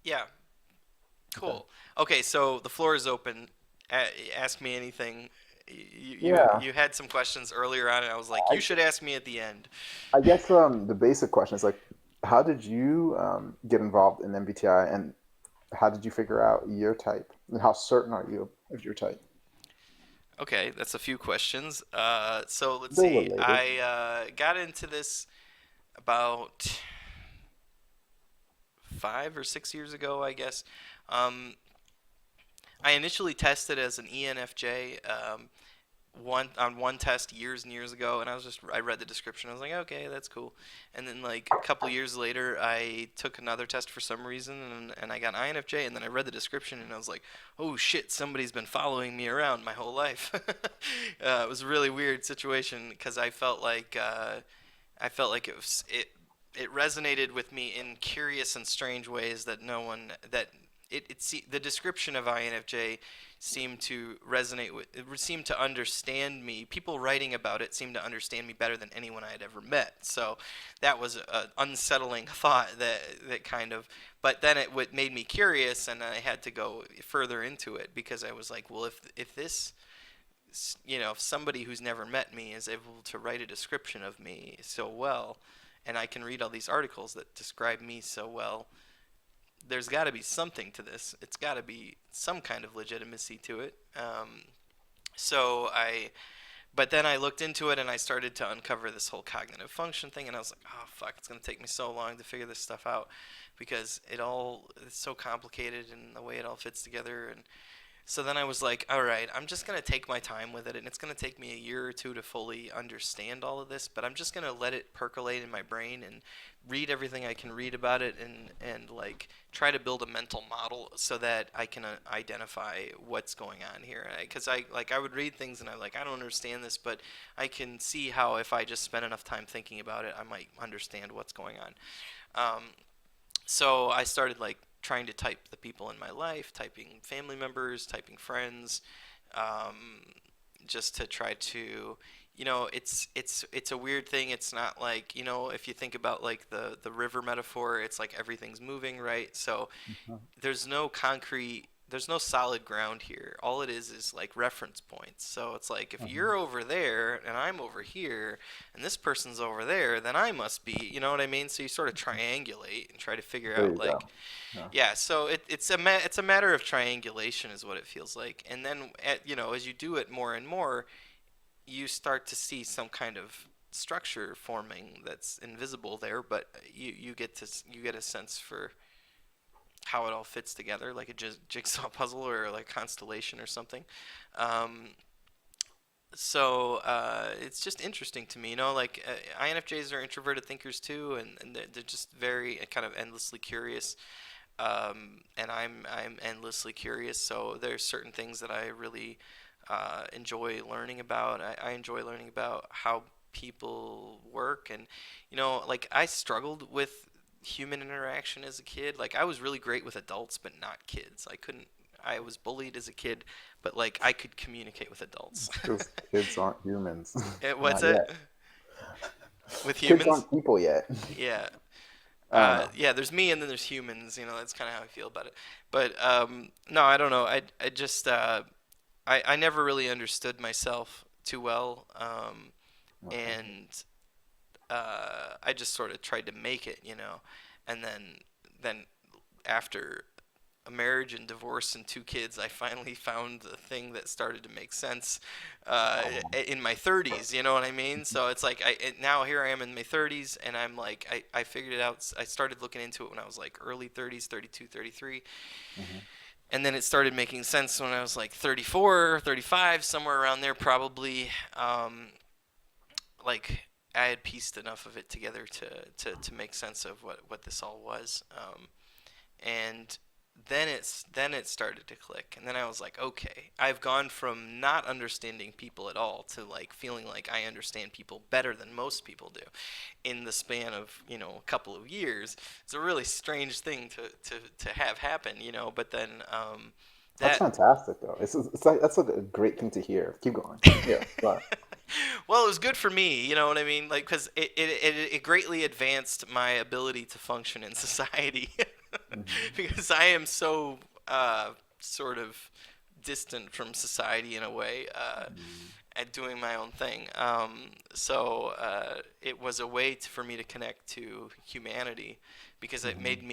yeah, Okay. cool. Okay, so the floor is open. Ask me anything. Yeah, You had some questions earlier on, and I was like, you I should ask me at the end. I guess the basic question is like, how did you get involved in MBTI, and how did you figure out your type, and how certain are you of your type? Okay, that's a few questions. So let's They're see. related. I got into this about 5 or 6 years ago, I guess. Um, I initially tested as an ENFJ. One test years and years ago, and I read the description. I was like, okay, that's cool. And then like a couple years later, I took another test for some reason, and I got INFJ. And then I read the description, and I was like, oh shit, somebody's been following me around my whole life. It was a really weird situation because I felt like it resonated with me in curious and strange ways that no one that the description of INFJ seemed to resonate with it seemed to understand me. People writing about it seemed to understand me better than anyone I had ever met. So that was an unsettling thought that kind of but then made me curious, and I had to go further into it because I was like, well, if this if somebody who's never met me is able to write a description of me so well, and I can read all these articles that describe me so well, there's got to be something to this. It's got to be some kind of legitimacy to it. So I, but then I looked into it and I started to uncover this whole cognitive function thing, and I was like, oh fuck, it's gonna take me so long to figure this stuff out because it's so complicated and the way it all fits together. And so then I was like, all right, I'm just going to take my time with it, and it's going to take me a year or two to fully understand all of this, but I'm just going to let it percolate in my brain and read everything I can read about it, and like try to build a mental model so that I can identify what's going on here. Because I would read things and I'm like, I don't understand this, but I can see how if I just spend enough time thinking about it, I might understand what's going on. Um, so I started like trying to type the people in my life, typing family members, typing friends, um, just to try to, it's a weird thing. It's not like if you think about like the river metaphor, it's like everything's moving, right? So Mhm. there's no solid ground here. All it is like reference points. So it's like if Mhm. you're over there and I'm over here and this person's over there, then I must be, you know what I mean? So you sort of triangulate and try to figure There out you like, go. Yeah. yeah, so it's a matter of triangulation is what it feels like. And then as you do it more and more, you start to see some kind of structure forming that's invisible there, but you get a sense for how it all fits together, like a jigsaw puzzle or like constellation or something. Um, So it's just interesting to me, like INFJs are introverted thinkers too, and they're just very kind of endlessly curious. And I'm endlessly curious. So there's certain things that I really enjoy learning about. I enjoy learning about how people work, and like I struggled with human interaction as a kid. Like I was really great with adults, but not kids. I couldn't. I was bullied as a kid, but like I could communicate with adults. Because kids aren't humans. What's Not it yet. with Kids humans? aren't people yet. Yeah. I don't know. Yeah, there's me and then there's humans. That's kind of how I feel about it. But no, I don't know. I just I never really understood myself too well, Okay. and I just sort of tried to make it, and then after a marriage and divorce and two kids, I finally found the thing that started to make sense Oh, in my 30s. You know what I mean? So it's like now here I am in my 30s, and I'm like I figured it out. I started looking into it when I was like early 30s, 32, 33, hmm. and then it started making sense when I was like 34, 35, somewhere around there probably. Like I had pieced enough of it together to make sense of what this all was. And then it started to click, and then I was like, okay, I've gone from not understanding people at all to like feeling like I understand people better than most people do in the span of a couple of years. It's a really strange thing to have happen, but then That's that fantastic, though. It's like that's like a great thing to hear. Keep going. Yeah, but well, it was good for me, you know what I mean? Like, because it greatly advanced my ability to function in society. hmm. Because I am so sort of distant from society in a way, at doing my own thing. So it was a way for me to connect to humanity, because Hmm.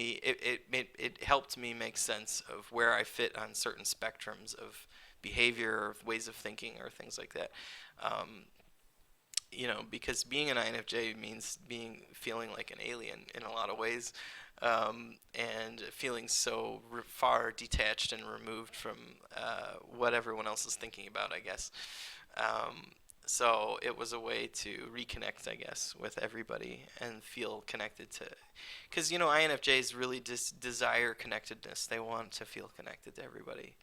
it helped me make sense of where I fit on certain spectrums of behavior or ways of thinking or things like that. Um, because being an INFJ means feeling like an alien in a lot of ways, and feeling so far detached and removed from what everyone else is thinking about, I guess. Um, so it was a way to reconnect, I guess, with everybody and feel connected to, because INFJs really just desire connectedness. They want to feel connected to everybody,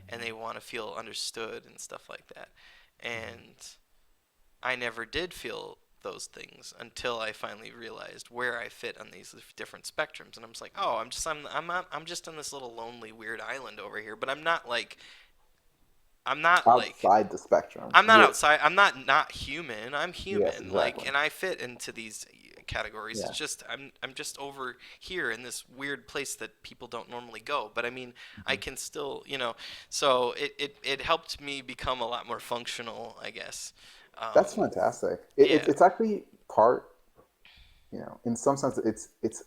and Hmm. they want to feel understood and stuff like that. Hmm. And I never did feel those things until I finally realized where I fit on these different spectrums, and I'm just like, oh, I'm just on this little lonely weird island over here, but I'm not like Outside the spectrum, I'm not you're outside. I'm not human. I'm yes, human. Like, exactly. and I fit into these categories. It's Yeah. just I'm just over here in this weird place that people don't normally go. But I mean, I Hmm. can still, So it helped me become a lot more functional, I guess. That's Um, fantastic. yeah, It's actually part, in some sense, it's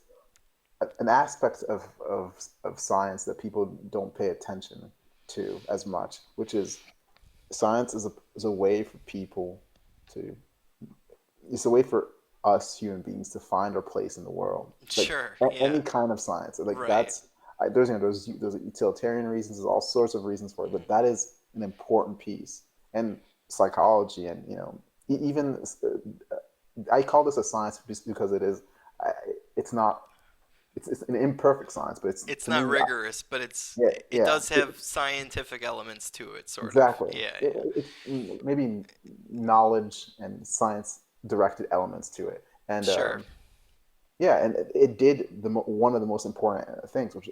an aspect of science that people don't pay attention to as much, which is science is a way for people to it's a way for us human beings to find our place in the world. Like sure, any yeah, kind of science, like right. that's there's utilitarian reasons, there's all sorts of reasons for it, but that is an important piece. And psychology, and even I call this a science just because it is. I, it's not. It's an imperfect science, but it's It's to not me. rigorous, but Yeah, it yeah, does have scientific elements to it, sort of. exactly. Yeah, yeah. It's maybe knowledge and science directed elements to it, and Sure. yeah, and it did one of the most important things, which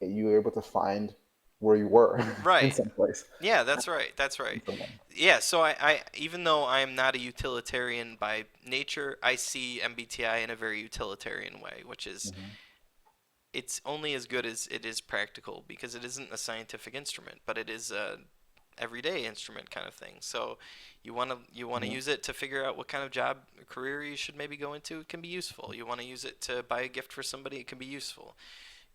you were able to find where you were in Right. some place, Yeah, that's right. That's in right. some way. Yeah, so I even though I am not a utilitarian by nature, I see MBTI in a very utilitarian way, which is Hmm. it's only as good as it is practical, because it isn't a scientific instrument, but it is a everyday instrument kind of thing. So you want to Hmm. use it to figure out what kind of job or career you should maybe go into. It can be useful. You want to use it to buy a gift for somebody. It can be useful.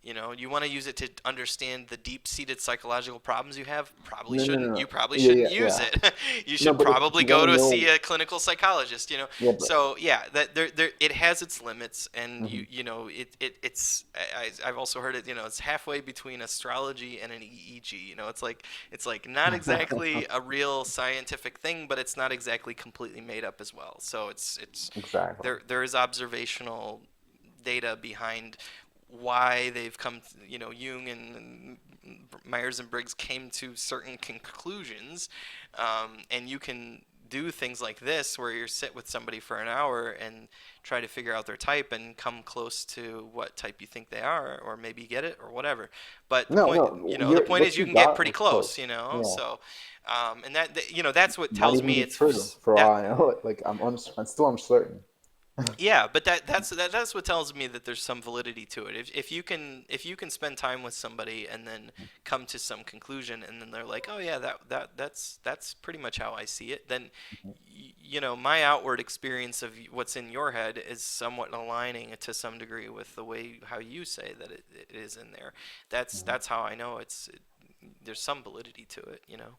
You know, you want to use it to understand the deep-seated psychological problems you have. Probably No, no, no, shouldn't. no. You probably Yeah, shouldn't yeah, use yeah. it. You No, should but if probably you go want to to see know, a clinical psychologist. You know, yeah, but so yeah, that it has its limits, and mhm. you know, it's I've also heard it. You know, it's halfway between astrology and an EEG. You know, it's like not exactly a real scientific thing, but it's not exactly completely made up as well. So it's Exactly. there is observational data behind why they've come, you know, Jung and Myers and Briggs came to certain conclusions, and you can do things like this where you sit with somebody for an hour and try to figure out their type and come close to what type you think they are, or maybe get it or whatever. But the No, point, no, you know, the point what is you you can get got pretty was close, close. you know. Yeah, So, and you know, that's what might tells even me be true it's for all that I know. Like I'm still uncertain. yeah, but that's what tells me that there's some validity to it. If you can spend time with somebody and then come to some conclusion, and then they're like, oh yeah, that's pretty much how I see it. Then you know, my outward experience of what's in your head is somewhat aligning to some degree with the way how you say that it is in there. Mhm. That's how I know there's some validity to it. You know.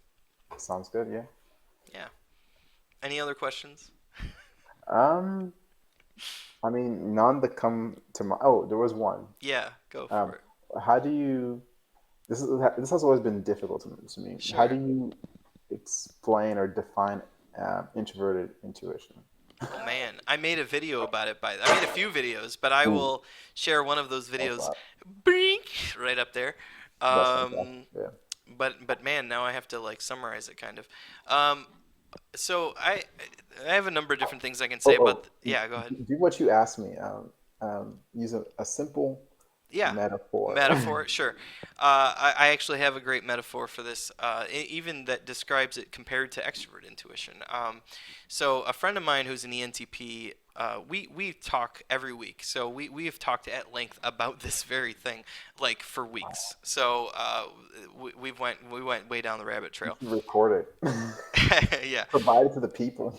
Sounds good. Yeah. Yeah. Any other questions? Um, I mean, none that come to my. Oh, there was one. Yeah, go for Um, it. how do you? This has always been difficult to me. How do Sure. you explain or define introverted intuition? Oh man, I made a video about it. I made a few videos, but I Ooh, will share one of those love videos, that. brink, right up there. That's fantastic. Um, Yeah. but man, now I have to like summarize it kind of. Um, so I have a number of different things I can say Oh, about. Yeah, go ahead. do what you asked me. Use a simple Yeah, metaphor. metaphor, sure. I actually have a great metaphor for this, even that describes it compared to extrovert intuition. So a friend of mine who's an ENTP, we talk every week. So we've talked at length about this very thing, like for weeks. So we went way down the rabbit You trail. should record it. Yeah, Provide it to the people.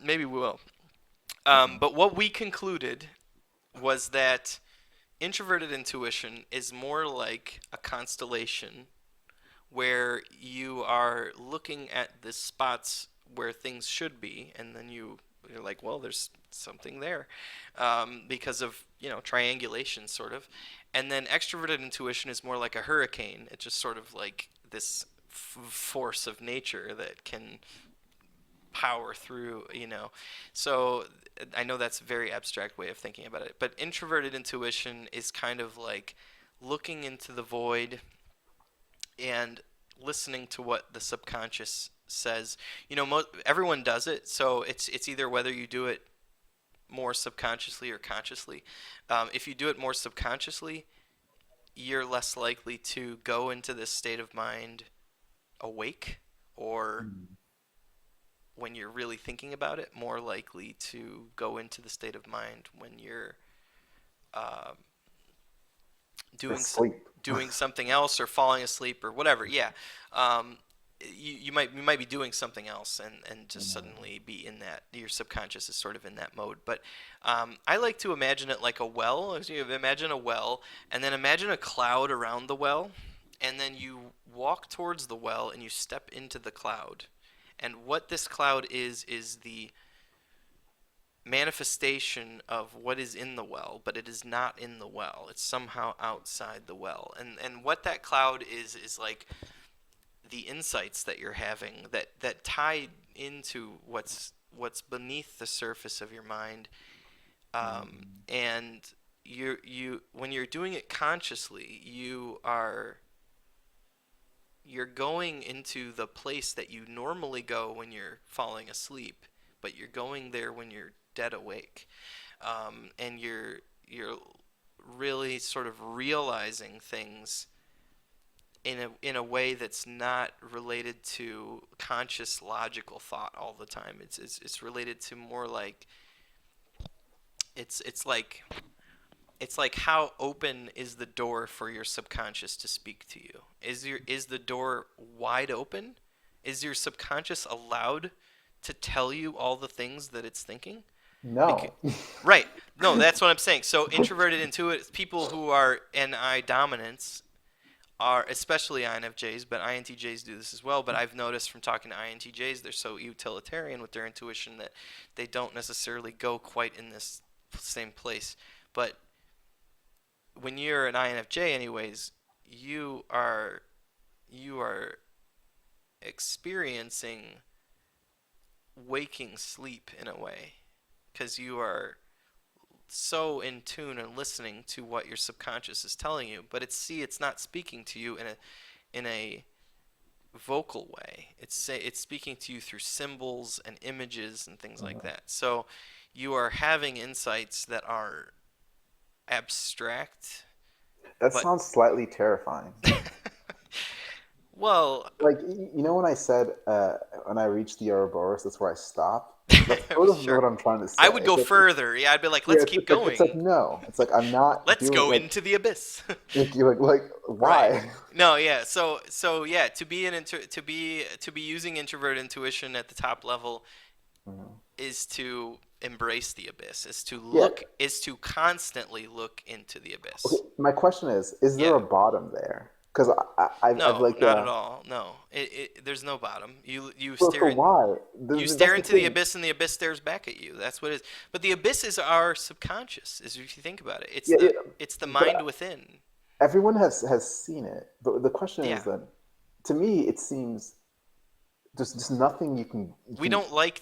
maybe we will. Mhm. But what we concluded was that introverted intuition is more like a constellation where you are looking at the spots where things should be, and then you're like, well, there's something there, because of, you know, triangulation sort of. And then extroverted intuition is more like a hurricane. It's just sort of like this force of nature that can power through, you know. So I know that's a very abstract way of thinking about it, but introverted intuition is kind of like looking into the void and listening to what the subconscious says. You know, everyone does it, so it's either whether you do it more subconsciously or consciously. If you do it more subconsciously, you're less likely to go into this state of mind awake, or Mhm. when you're really thinking about it, more likely to go into the state of mind when you're uh, doing Asleep. doing something else or falling asleep or whatever. Yeah, um, you might be doing something else and just Mhm. suddenly be in that, your subconscious is sort of in that mode. But I like to imagine it like a well. As you imagine a well, and then imagine a cloud around the well, and then you walk towards the well and you step into the cloud. And what this cloud is the manifestation of what is in the well, but it is not in the well. It's somehow outside the well. And what that cloud is like the insights that you're having that tie into what's beneath the surface of your mind. Mhm. And you when you're doing it consciously, you're going into the place that you normally go when you're falling asleep, but you're going there when you're dead awake, and you're really sort of realizing things in a way that's not related to conscious logical thought all the time. It's related to more like it's it's like it's like how open is the door for your subconscious to speak to you? Is the door wide open? Is your subconscious allowed to tell you all the things that it's thinking? Because, No. right. No, that's what I'm saying. So introverted intuitive people who are NI dominants are, especially INFJs, but INTJs do this as well. But I've noticed from talking to INTJs, they're so utilitarian with their intuition that they don't necessarily go quite in this same place. But when you're an INFJ, anyways, you are you are experiencing waking sleep in a way because you are so in tune and listening to what your subconscious is telling you, but it's not speaking to you in a vocal way. It's speaking to you through symbols and images and things like Mhm. that. So you are having insights that are abstract, That but sounds slightly terrifying. well, Like when I said when I reach the Ouroboros, that's where I stop. That's sort of sure. what I'm trying to I say. would go further. Yeah, I'd be like, Yeah, let's keep it's like going. no. It's like I'm not Let's doing go like into the abyss. like Right. why? No, yeah. So yeah, to be using introvert intuition at the top level Mhm. is to embrace the abyss, Yeah. is to constantly look into the Okay. abyss. My question is there Yeah. a bottom there? Because I've No, like not at all. No. There's no bottom. for why? You stare That's the into the thing. abyss and the abyss stares back at you. That's what it is. But the abyss is our subconscious, is if you think about it. Yeah, yeah, It's the but mind within. everyone has seen it. But the question is Yeah. that to me it seems there's just nothing you can. We don't like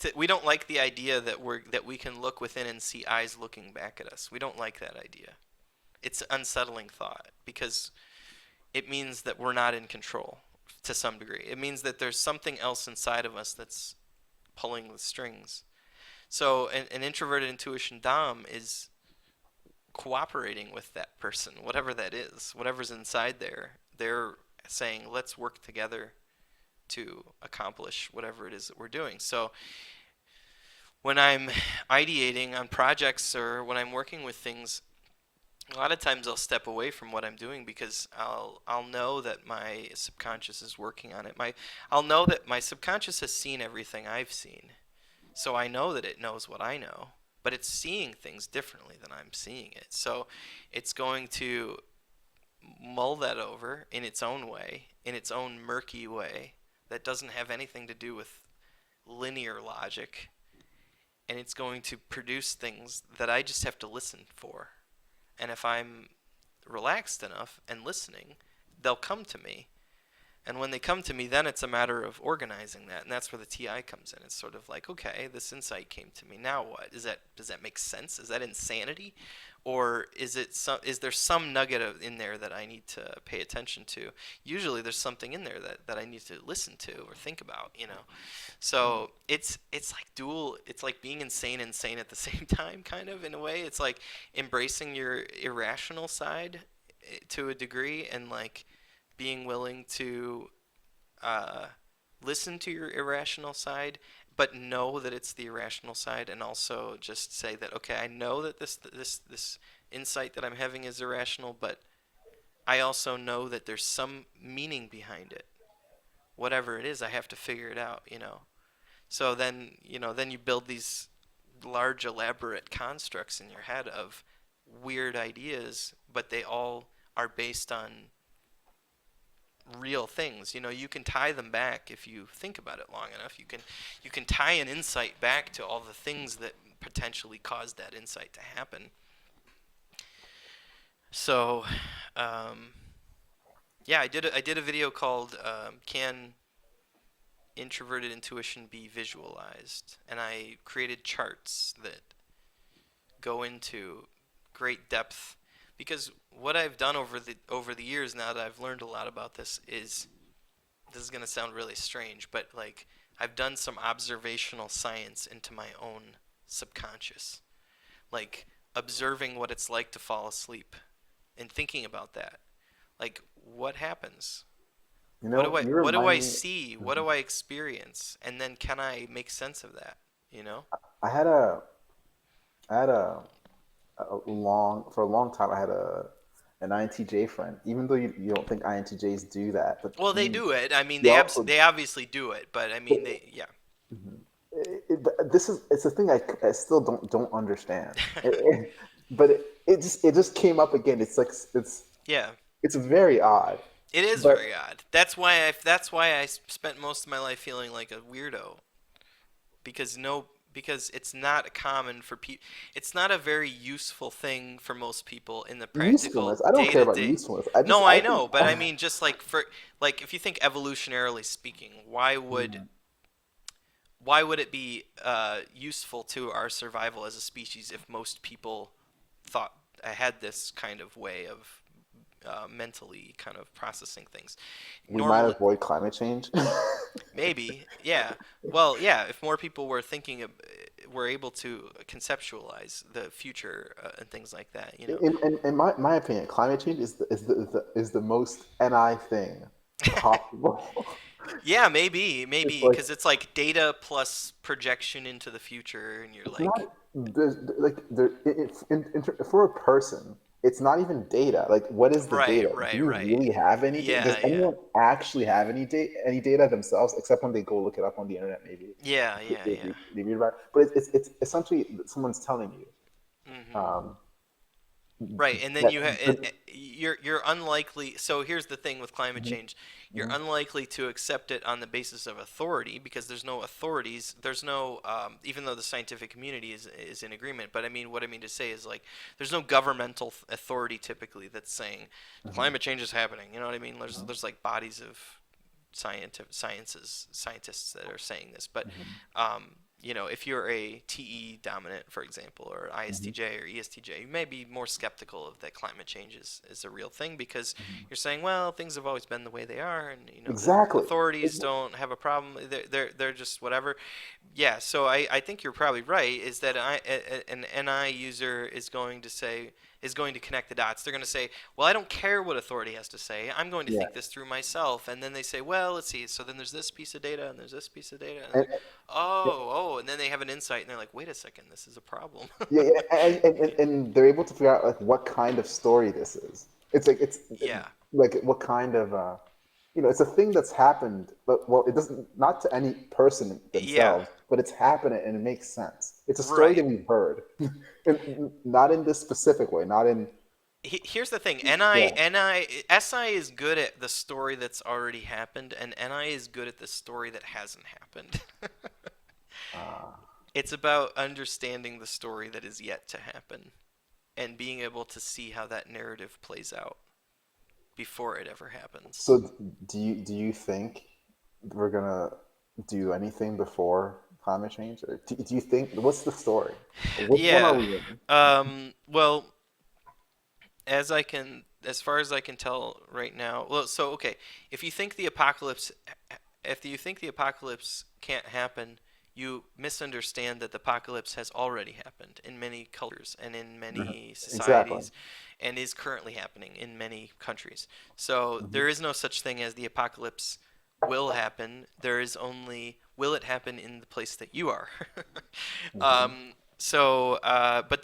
the idea that we can look within and see eyes looking back at us. We don't like that idea. It's an unsettling thought because it means that we're not in control to some degree. It means that there's something else inside of us that's pulling the strings. So an introverted intuition dom is cooperating with that person, whatever that is, whatever's inside there. They're saying, let's work together to accomplish whatever it is that we're doing. So when I'm ideating on projects or when I'm working with things, a lot of times I'll step away from what I'm doing because I'll know that my subconscious is working on it. I'll know that my subconscious has seen everything I've seen. So I know that it knows what I know, but it's seeing things differently than I'm seeing it. So it's going to mull that over in its own way, in its own murky way that doesn't have anything to do with linear logic, and it's going to produce things that I just have to listen for. And if I'm relaxed enough and listening, they'll come to me. And when they come to me, then it's a matter of organizing that, and that's where the TI comes in. It's sort of like, okay, this insight came to me. Now what? Does that make sense? Is that insanity, or is there some nugget in there that I need to pay attention to? Usually, there's something in there that I need to listen to or think about. So it's like dual. It's like being insane at the same time, kind of in a way. It's like embracing your irrational side to a degree, and like being willing to uh, listen to your irrational side, but know that it's the irrational side, and also just say that okay, I know that this insight that I'm having is irrational, but I also know that there's some meaning behind it. Whatever it is, I have to figure it out. So then you build these large, elaborate constructs in your head of weird ideas, but they all are based on real things. You can tie them back if you think about it long enough. You can tie an insight back to all the things that potentially caused that insight to happen. So, um, yeah, I did a video called "Can Introverted Intuition Be Visualized?" and I created charts that go into great depth because what I've done over the years now that I've learned a lot about this is going to sound really strange, but like I've done some observational science into my own subconscious, like observing what it's like to fall asleep and thinking about that. Like what happens? You What do I remind me. see? What Mhm. do I experience? And then can I make sense of that, you know? I had a I had for a long time I had an INTJ friend. Even though you don't think INTJs do that, but Well, they do it. I mean, he also they obviously do it, but I but, mean, they yeah. mhm. this is it's a thing I still don't understand. But it just came up again. It's like Yeah, it's very odd. it is But very odd. That's why I spent most of my life feeling like a weirdo because because it's not common for people. It's not a very useful thing for most people in the practical usefulness, I don't day care to about day. usefulness. No, I I think know, but I mean just like if you think evolutionarily speaking, why would it be useful to our survival as a species if most people thought had this kind of way of mentally kind of processing things? we might Normally, avoid climate change. maybe, yeah. Well, yeah. If more people were able to conceptualize the future and things like that, you know. In my opinion, climate change is the most NI thing possible. Yeah, maybe, It's maybe, like because it's like data plus projection into the future, and you're it's not like, like for a person, it's not even data. Like, what is the right, data? Do right, you right. really have any data? Does Yeah, yeah, anyone actually have any data themselves, except when they go look it up on the internet? Maybe yeah, yeah, they yeah. read about it. But it's essentially someone's telling you Hmm. um, Right, and then that. you're unlikely. So here's the thing with climate Mhm, change: you're mhm, unlikely to accept it on the basis of authority because there's no authorities. There's no even though the scientific community is in agreement. But I mean, what I mean to say is like there's no governmental authority typically that's saying mhm, climate change is happening. You know what I mean? There's mhm, there's like bodies of scientists that are saying this, but mhm, if you're a TE dominant, for example, or mhm, ISTJ or ESTJ, you may be more skeptical of that climate change is a real thing because mhm. you're saying, well, things have always been the way they are, and the Exactly. authorities don't have a problem. They're just whatever. Yeah, so I think you're probably right. Is that an NI user is going to connect the dots. They're going to say, well, I don't care what authority has to say. I'm going to Yeah. think this through myself. And then they say, well, let's see. So then there's this piece of data and there's this piece of data. And they're And, like, yeah, and then they have an insight and they're like, wait a second, this is a problem. yeah, and they're able to figure out like what kind of story this is. It's like Yeah. like what kind of it's a thing that's happened, but well, it doesn't not to any person Yeah. themselves, but it's happened and it makes sense. It's a story that Right. we've heard, and not in this specific way, not in Here's the thing. yeah. SI is good at the story that's already happened, and NI is good at the story that hasn't happened. Uh, It's about understanding the story that is yet to happen and being able to see how that narrative plays out before it ever happens. so do you think we're gonna do anything before climate change, or do you think what's the story? Which one are Yeah. we in? Well, as far as I can tell right now, well, so okay, if you think the apocalypse, if you think the apocalypse can't happen, you misunderstand that the apocalypse has already happened in many cultures and in Mhm. many Exactly. societies, and is currently happening in many countries. So Hmm. there is no such thing as the apocalypse will happen. There is only will it happen in the place that you are. Hmm. But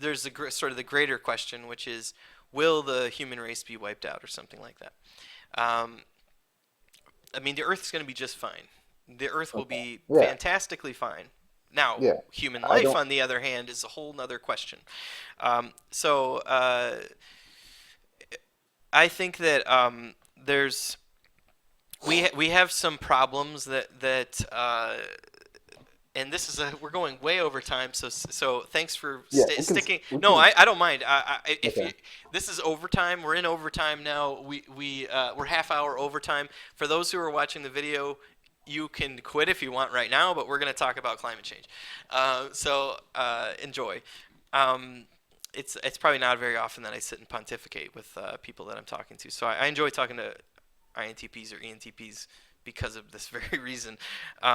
there's sort of the greater question, which is, will the human race be wiped out or something like that? Um, I mean, the Earth's going to be just fine. The Earth will Okay. be Yeah. fantastically fine. Now, Yeah. human I life, don't. on the other hand, is a whole nother question. So I think that there's we have some problems that and this is we're going way over time. So thanks for Yeah. sticking. We No, can. I don't mind. If Okay. you this is overtime, we're in overtime now. We're half hour overtime. For those who are watching the video, you can quit if you want right now, but we're going to talk about climate change. So enjoy. Um, it's probably not very often that I sit and pontificate with people that I'm talking to. So I enjoy talking to INTPs or ENTPs because of this very reason.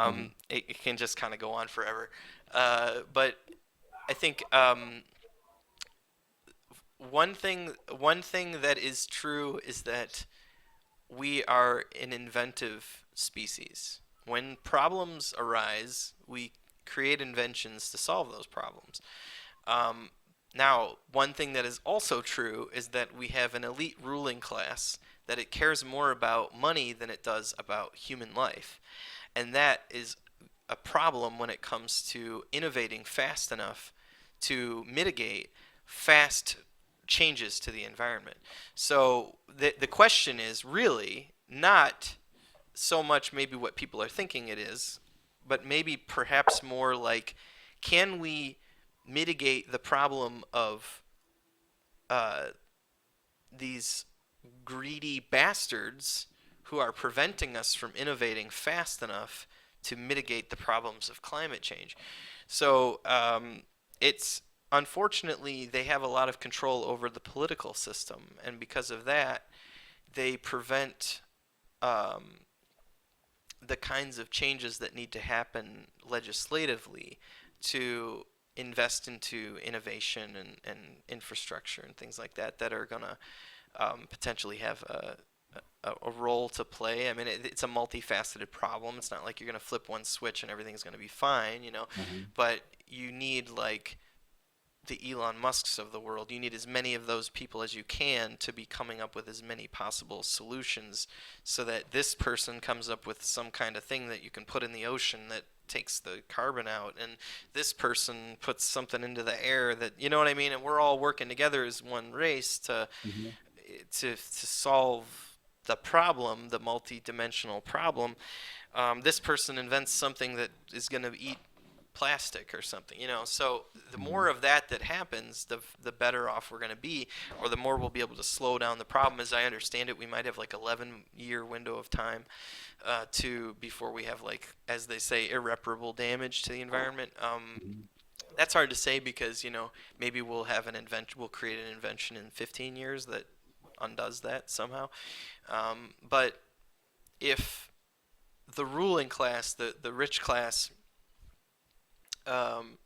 Hmm. It can just kind of go on forever. But I think one thing that is true is that we are an inventive species. When problems arise, we create inventions to solve those problems. Um, Now, one thing that is also true is that we have an elite ruling class that it cares more about money than it does about human life. And that is a problem when it comes to innovating fast enough to mitigate fast changes to the environment. So the question is really not so much maybe what people are thinking it is, but maybe perhaps more like, can we mitigate the problem of uh, these greedy bastards who are preventing us from innovating fast enough to mitigate the problems of climate change? So it's unfortunately they have a lot of control over the political system, and because of that, they prevent um, the kinds of changes that need to happen legislatively to invest into innovation and infrastructure and things like that that are going to potentially have a role to play. I mean, it's a multifaceted problem. It's not like you're going to flip one switch and everything's going to be fine, you know. Hmm. But you need like the Elon Musks of the world. You need as many of those people as you can to be coming up with as many possible solutions so that this person comes up with some kind of thing that you can put in the ocean that takes the carbon out, and this person puts something into the air that, you know what I mean, and we're all working together as one race Hmm. to solve the problem, the multi-dimensional problem. This person invents something that is going to eat plastic or something, you know. So the Hmm. more of that that happens, the better off we're going to be, or the more we'll be able to slow down the problem. As I understand it, we might have like 11-year window of time to before we have, like, as they say, irreparable damage to the environment. That's hard to say because, you know, maybe we'll have an invention, we'll create an invention in 15 years that undoes that somehow. But if the ruling class, the rich class, um,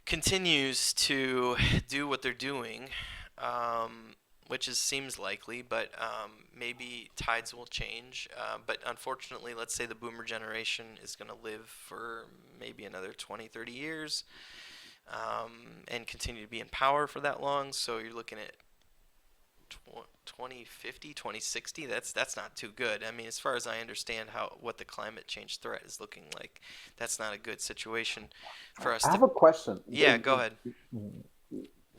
continues to do what they're doing, which seems likely, but maybe tides will change. But unfortunately, let's say the boomer generation is going to live for maybe another 20, 30 years and continue to be in power for that long. So you're looking at 2050, 2060. That's not too good. I mean, as far as I understand how what the climate change threat is looking like, that's not a good situation for us I to. have a question. Yeah, go ahead.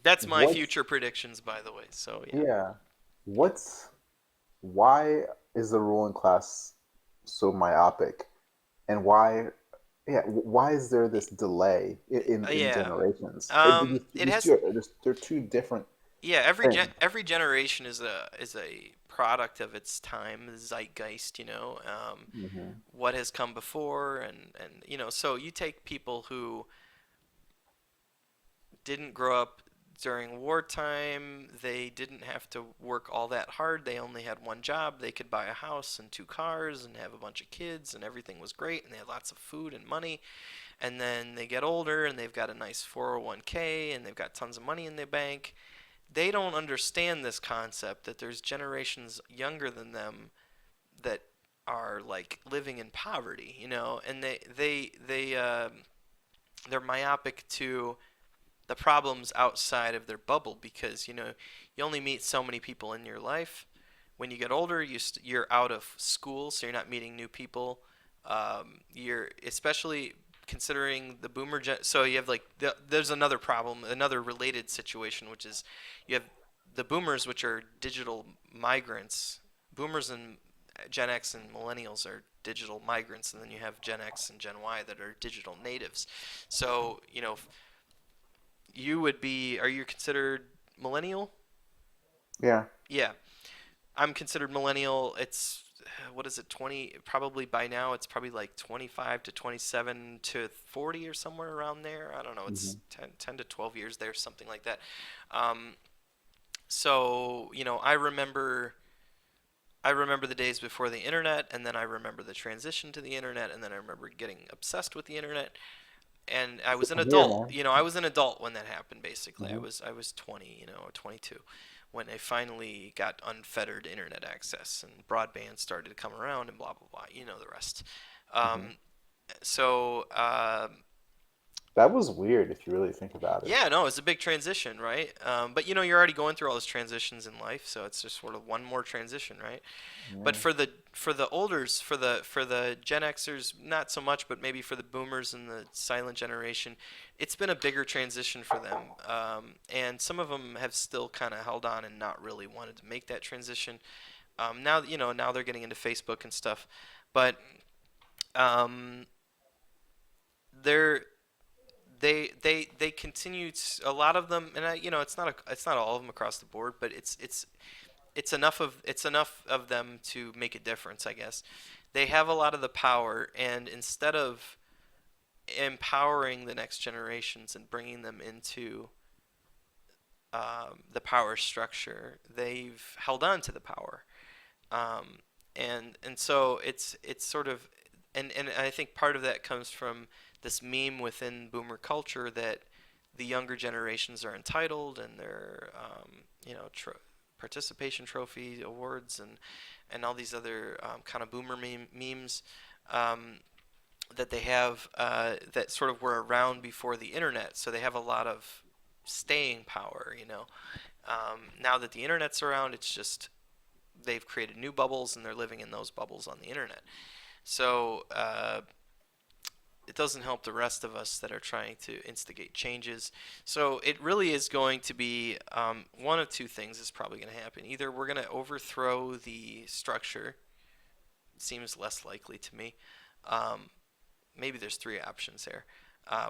That's my What's future predictions, by the way. So yeah. yeah? What's why is the ruling class so myopic, and why yeah why is there this delay in Yeah. generations? It These has. two they're two different Yeah. things. Every generation is a product of its time, the zeitgeist. You know, Hmm. what has come before, and you know. So you take people who didn't grow up during wartime. They didn't have to work all that hard. They only had one job. They could buy a house and two cars and have a bunch of kids, and everything was great. And they had lots of food and money. And then they get older and they've got a nice 401k and they've got tons of money in their bank. They don't understand this concept that there's generations younger than them that are like living in poverty, you know, and they're myopic to the problems outside of their bubble because, you know, you only meet so many people in your life. When you get older, you're out of school, so you're not meeting new people. You're especially considering the so you have like there's another problem, another related situation, which is you have the boomers, which are digital migrants. Boomers and Gen X and millennials are digital migrants, and then you have Gen X and Gen Y that are digital natives. So, you know, you would be, are you considered millennial? Yeah. Yeah, I'm considered millennial. It's, what is it, 20, probably by now it's probably like 25 to 27 to 40 or somewhere around there. I don't know, it's Hmm. 10 to 12 years there, something like that. Um, so, you know, I remember the days before the internet, and then I remember the transition to the internet, and then I remember getting obsessed with the internet. And I was an Same here, adult. man. You know, I was an adult when that happened. Basically, Hmm. I was 20, you know, or 22, when I finally got unfettered internet access and broadband started to come around and blah blah blah. You know the rest. Hmm. Um, so That was weird if you really think about it. Yeah, no, it's a big transition, right? But you're already going through all those transitions in life, so it's just sort of one more transition, right? But Yeah. for the olders, for the Gen Xers, not so much, but maybe for the Boomers and the Silent Generation, it's been a bigger transition for them. And some of them have still kind of held on and not really wanted to make that transition. Now now they're getting into Facebook and stuff, but um, they're they continue to, a lot of them, and it's not all of them across the board, but it's enough of them to make a difference, I guess. They have a lot of the power, and instead of empowering the next generations and bringing them into the power structure, they've held on to the power. Um, and so it's sort of, and I think part of that comes from this meme within boomer culture that the younger generations are entitled, and their participation trophy awards, and all these other kind of boomer memes um, that they have that sort of were around before the internet, so they have a lot of staying power. Now that the internet's around, it's just they've created new bubbles, and they're living in those bubbles on the internet. So it doesn't help the rest of us that are trying to instigate changes. So it really is going to be one of two things is probably going to happen. Either we're going to overthrow the structure. It seems less likely to me. Um, Maybe there's three options here.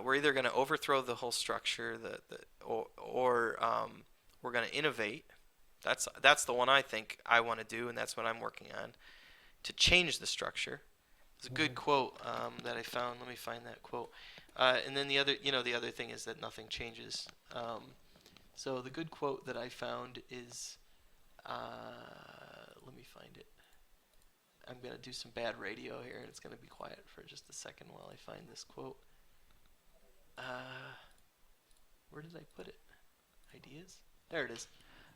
We're either going to overthrow the whole structure, or we're going to innovate. That's the one I think I want to do, and that's what I'm working on to change the structure. It's a good Mhm. quote that I found. Let me find that quote. And then the other thing is that nothing changes. So the good quote that I found is, let me find it. I'm gonna do some bad radio here, and it's gonna be quiet for just a second while I find this quote. Uh, where did I put it? Ideas? There it is.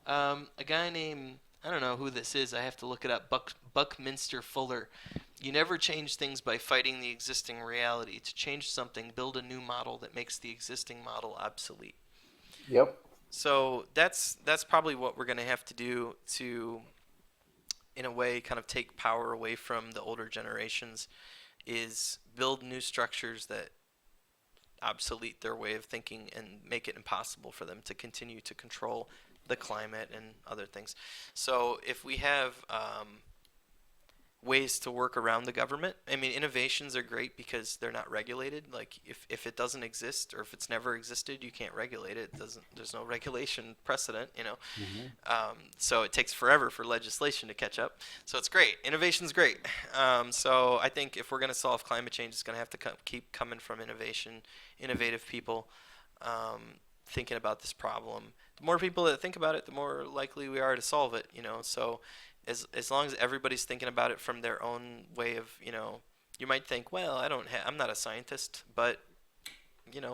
A guy named, I don't know who this is. I have to look it up. Buckminster Fuller. You never change things by fighting the existing reality. To change something, build a new model that makes the existing model obsolete. Yep. So that's probably what we're going to have to do to, in a way, kind of take power away from the older generations. Is build new structures that obsolete their way of thinking and make it impossible for them to continue to control the climate and other things. So if we have ways to work around the government. I mean, innovations are great because they're not regulated. Like if it doesn't exist or if it's never existed, you can't regulate it. It doesn't. There's no regulation precedent. Hmm. So it takes forever for legislation to catch up. So it's great. Innovation's great. So I think if we're going to solve climate change, it's going to have to keep coming from innovation, innovative people thinking about this problem. The more people that think about it, the more likely we are to solve it. So as long as everybody's thinking about it from their own way of, you might think, well, I'm not a scientist, but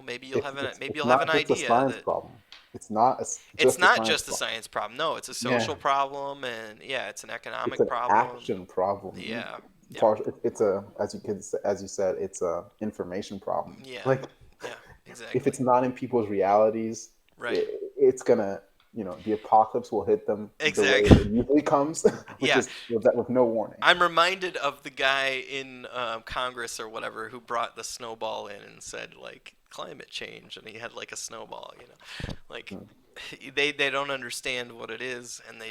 maybe It's you'll have an not just a idea science that problem. It's not it's just a not science just a problem. science problem. No, it's a Yeah. social problem, and yeah, it's an It's economic an problem. action problem. Yeah. Yep. It's a, as you said, it's a information problem. Yeah. Like, Yeah. if Exactly. it's not in people's realities, Right. it's gonna, the apocalypse will hit them the way Exactly. it usually comes, which Yeah. is with no warning. I'm reminded of the guy in Congress or whatever who brought the snowball in and said like climate change, and he had like a snowball. Like Mm. they don't understand what it is, and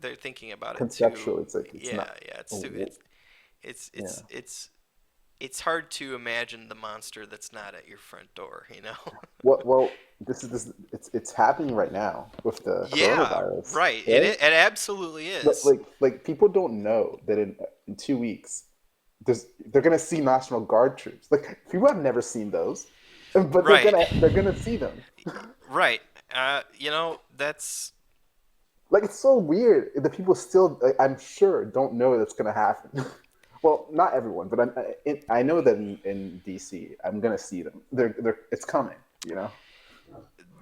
they're thinking about it too. Conceptually, it's like it's Yeah, not. yeah. It's too. Oh, It's yeah. it's it's it's hard to imagine the monster that's not at your front door. Well, it's happening right now with the Yeah, coronavirus, right. right? It absolutely But is. people don't know that in 2 weeks they're gonna see National Guard troops. Like, people have never seen those, but they're Right. gonna they're gonna see them. Right. That's Like, it's so weird that people still, like, I'm sure, don't know that's gonna happen. Well, not everyone, but I know that in DC, I'm gonna see them. It's coming. You know.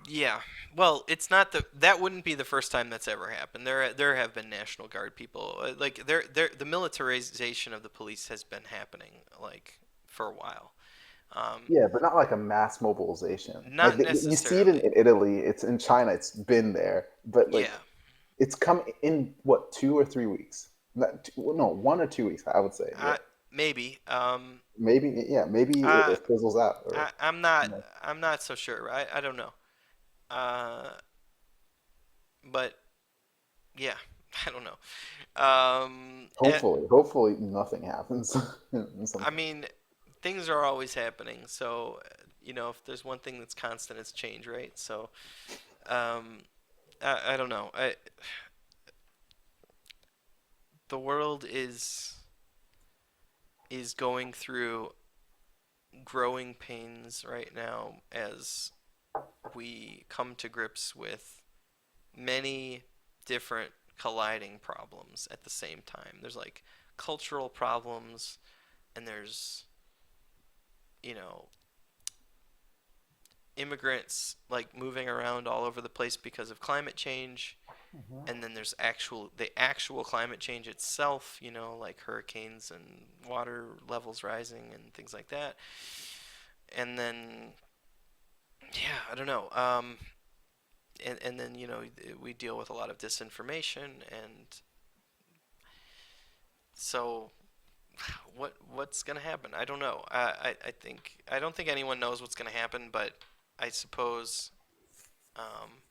Yeah. Well, it's not that wouldn't be the first time that's ever happened. There have been National Guard people like the militarization of the police has been happening like for a while. Yeah, but not like a mass mobilization. Like Not you see it in, necessarily. in Italy, it's in China, it's been there, but Yeah, like it's come in what 2 or 3 weeks? Well, no, 1 or 2 weeks, I would say. Yeah, maybe. maybe. Yeah, maybe I, it fizzles out. Or I'm not. I'm not so sure. I don't know. Uh, but yeah, I don't know. hopefully nothing happens. In some I case. mean, things are always happening. So, if there's one thing that's constant, it's change, right? So, um, I don't know. The world is going through growing pains right now as we come to grips with many different colliding problems at the same time. There's like cultural problems, and there's, you know, immigrants like moving around all over the place because of climate change, Mhm. and then there's the actual climate change itself, like hurricanes and water levels rising and things like that. And then yeah, I don't know. And then we deal with a lot of disinformation, and so what's gonna happen? I don't know. I don't think anyone knows what's gonna happen, but I suppose um,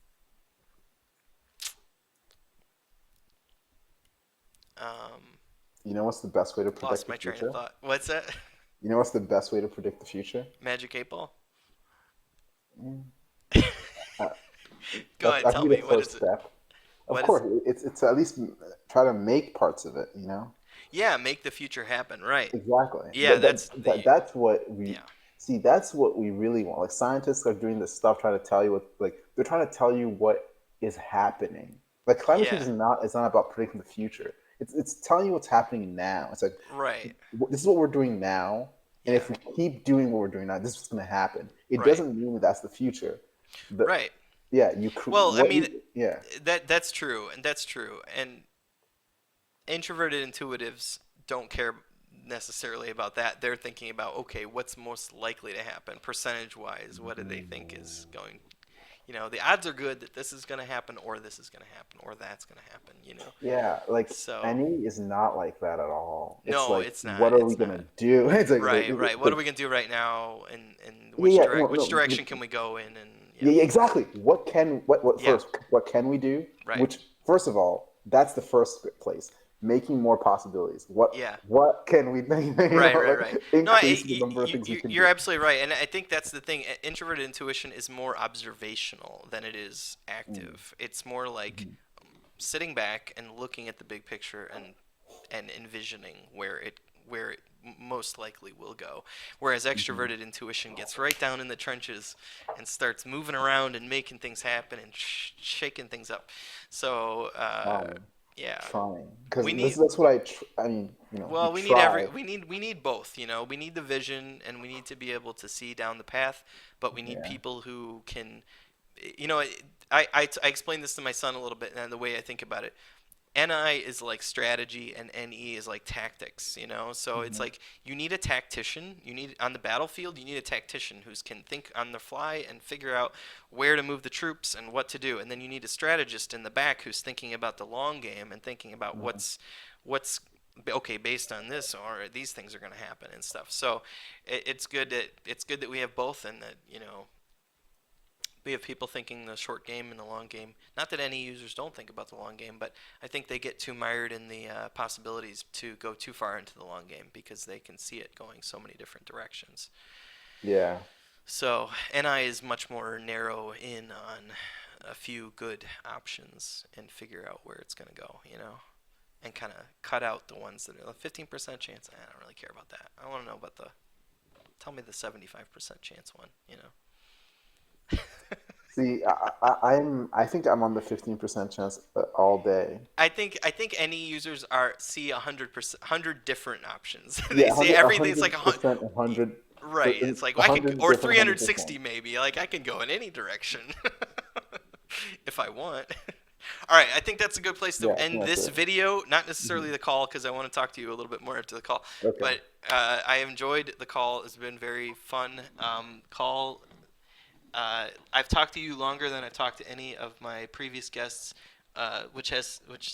um, You know what's the best way to predict lost the my train of future? thought. What's that? You know what's the best way to predict the future? Magic eight ball. Mm. Uh, Go ahead, that could tell be the me. What first is it? step. Of What is? course, it's to at least try to make parts of it. You know. Yeah, make the future happen. Right. Exactly. Yeah, that's the That's what we yeah. see. That's what we really want. Like scientists are doing this stuff, trying to tell you what, like they're trying to tell you what is happening. Like climate change Yeah. is not about predicting the future. It's telling you what's happening now. It's like Right. this is what we're doing now, and Yeah. if we keep doing what we're doing now, this is what's going to happen. It Right. doesn't mean that that's the future. The Right. yeah, Well, I mean, yeah. that's true, and that's true. And introverted intuitives don't care necessarily about that. They're thinking about, okay, what's most likely to happen percentage wise? What do they think is going? The odds are good that this is going to happen, or this is going to happen, or that's going to happen. Yeah, like So, any is not like that at all. It's no, like, it's what not. are we It's gonna not. do? It's Right, right. What like are we going to do right now, and yeah, yeah, no, which no, direction can we go in, and yeah, yeah, exactly. What yeah, first? What can we do? right. Which, first of all, that's the first place. Making more possibilities. Yeah. What can we, Right, right, like right. No, increase the number of things we can you're do. absolutely right, and I think that's the thing. Introverted intuition is more observational than it is Mm, active. It's more like mhm, sitting back and looking at the big picture and envisioning where it most likely will go. Whereas mhm. extroverted intuition gets right down in the trenches and starts moving around and making things happen and shaking things up. So Trying, yeah, trying, because we need that's what I mean. You well, try. we need both, We need the vision, and we need to be able to see down the path, but we need Yeah. people who can I explained this to my son a little bit, and the way I think about it. NI is like strategy, and NE is like tactics, So it's Hmm. like you need a tactician. You need on the battlefield. You need a tactician who can think on the fly and figure out where to move the troops and what to do. And then you need a strategist in the back who's thinking about the long game and thinking about what's okay based on this, or these things are going to happen and stuff. So it's good that we have both, and that we have people thinking the short game and the long game. Not that any users don't think about the long game, but I think they get too mired in the possibilities to go too far into the long game because they can see it going so many different directions. Yeah. So NI is much more narrow in on a few good options and figure out where it's going to go, and kind of cut out the ones that are a 15% chance. I don't really care about that. I want to know about tell me the 75% chance one. See, I think I'm on the 15% chance all day. I think any users are see 100 different options. They Yeah, see 100, everything. It's like 100%, 100, right. It's like I could 100 or different 100 360 percent. maybe. Like I can go in any direction if I want. All right, I think that's a good place to Yeah, I end think that's this it. video. Not necessarily Hmm. the call, because I want to talk to you a little bit more after the call. Okay. But I enjoyed the call. It's been very fun call. I've talked to you longer than I've talked to any of my previous guests, which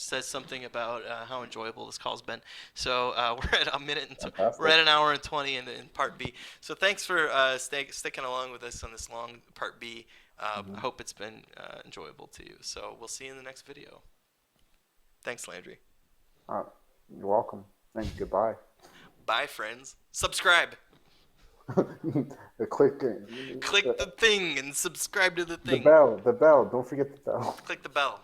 says something about how enjoyable this call's been. So we're at a minute and we're Fantastic. at an hour and 20 in part B. So thanks for sticking along with us on this long part B. I Hmm. hope it's been enjoyable to you. So we'll see you in the next video. Thanks, Landry. You're welcome. And goodbye. Bye, friends. Subscribe. Click Click the thing and subscribe to the the thing. bell. The bell. Don't forget the bell. Click the bell.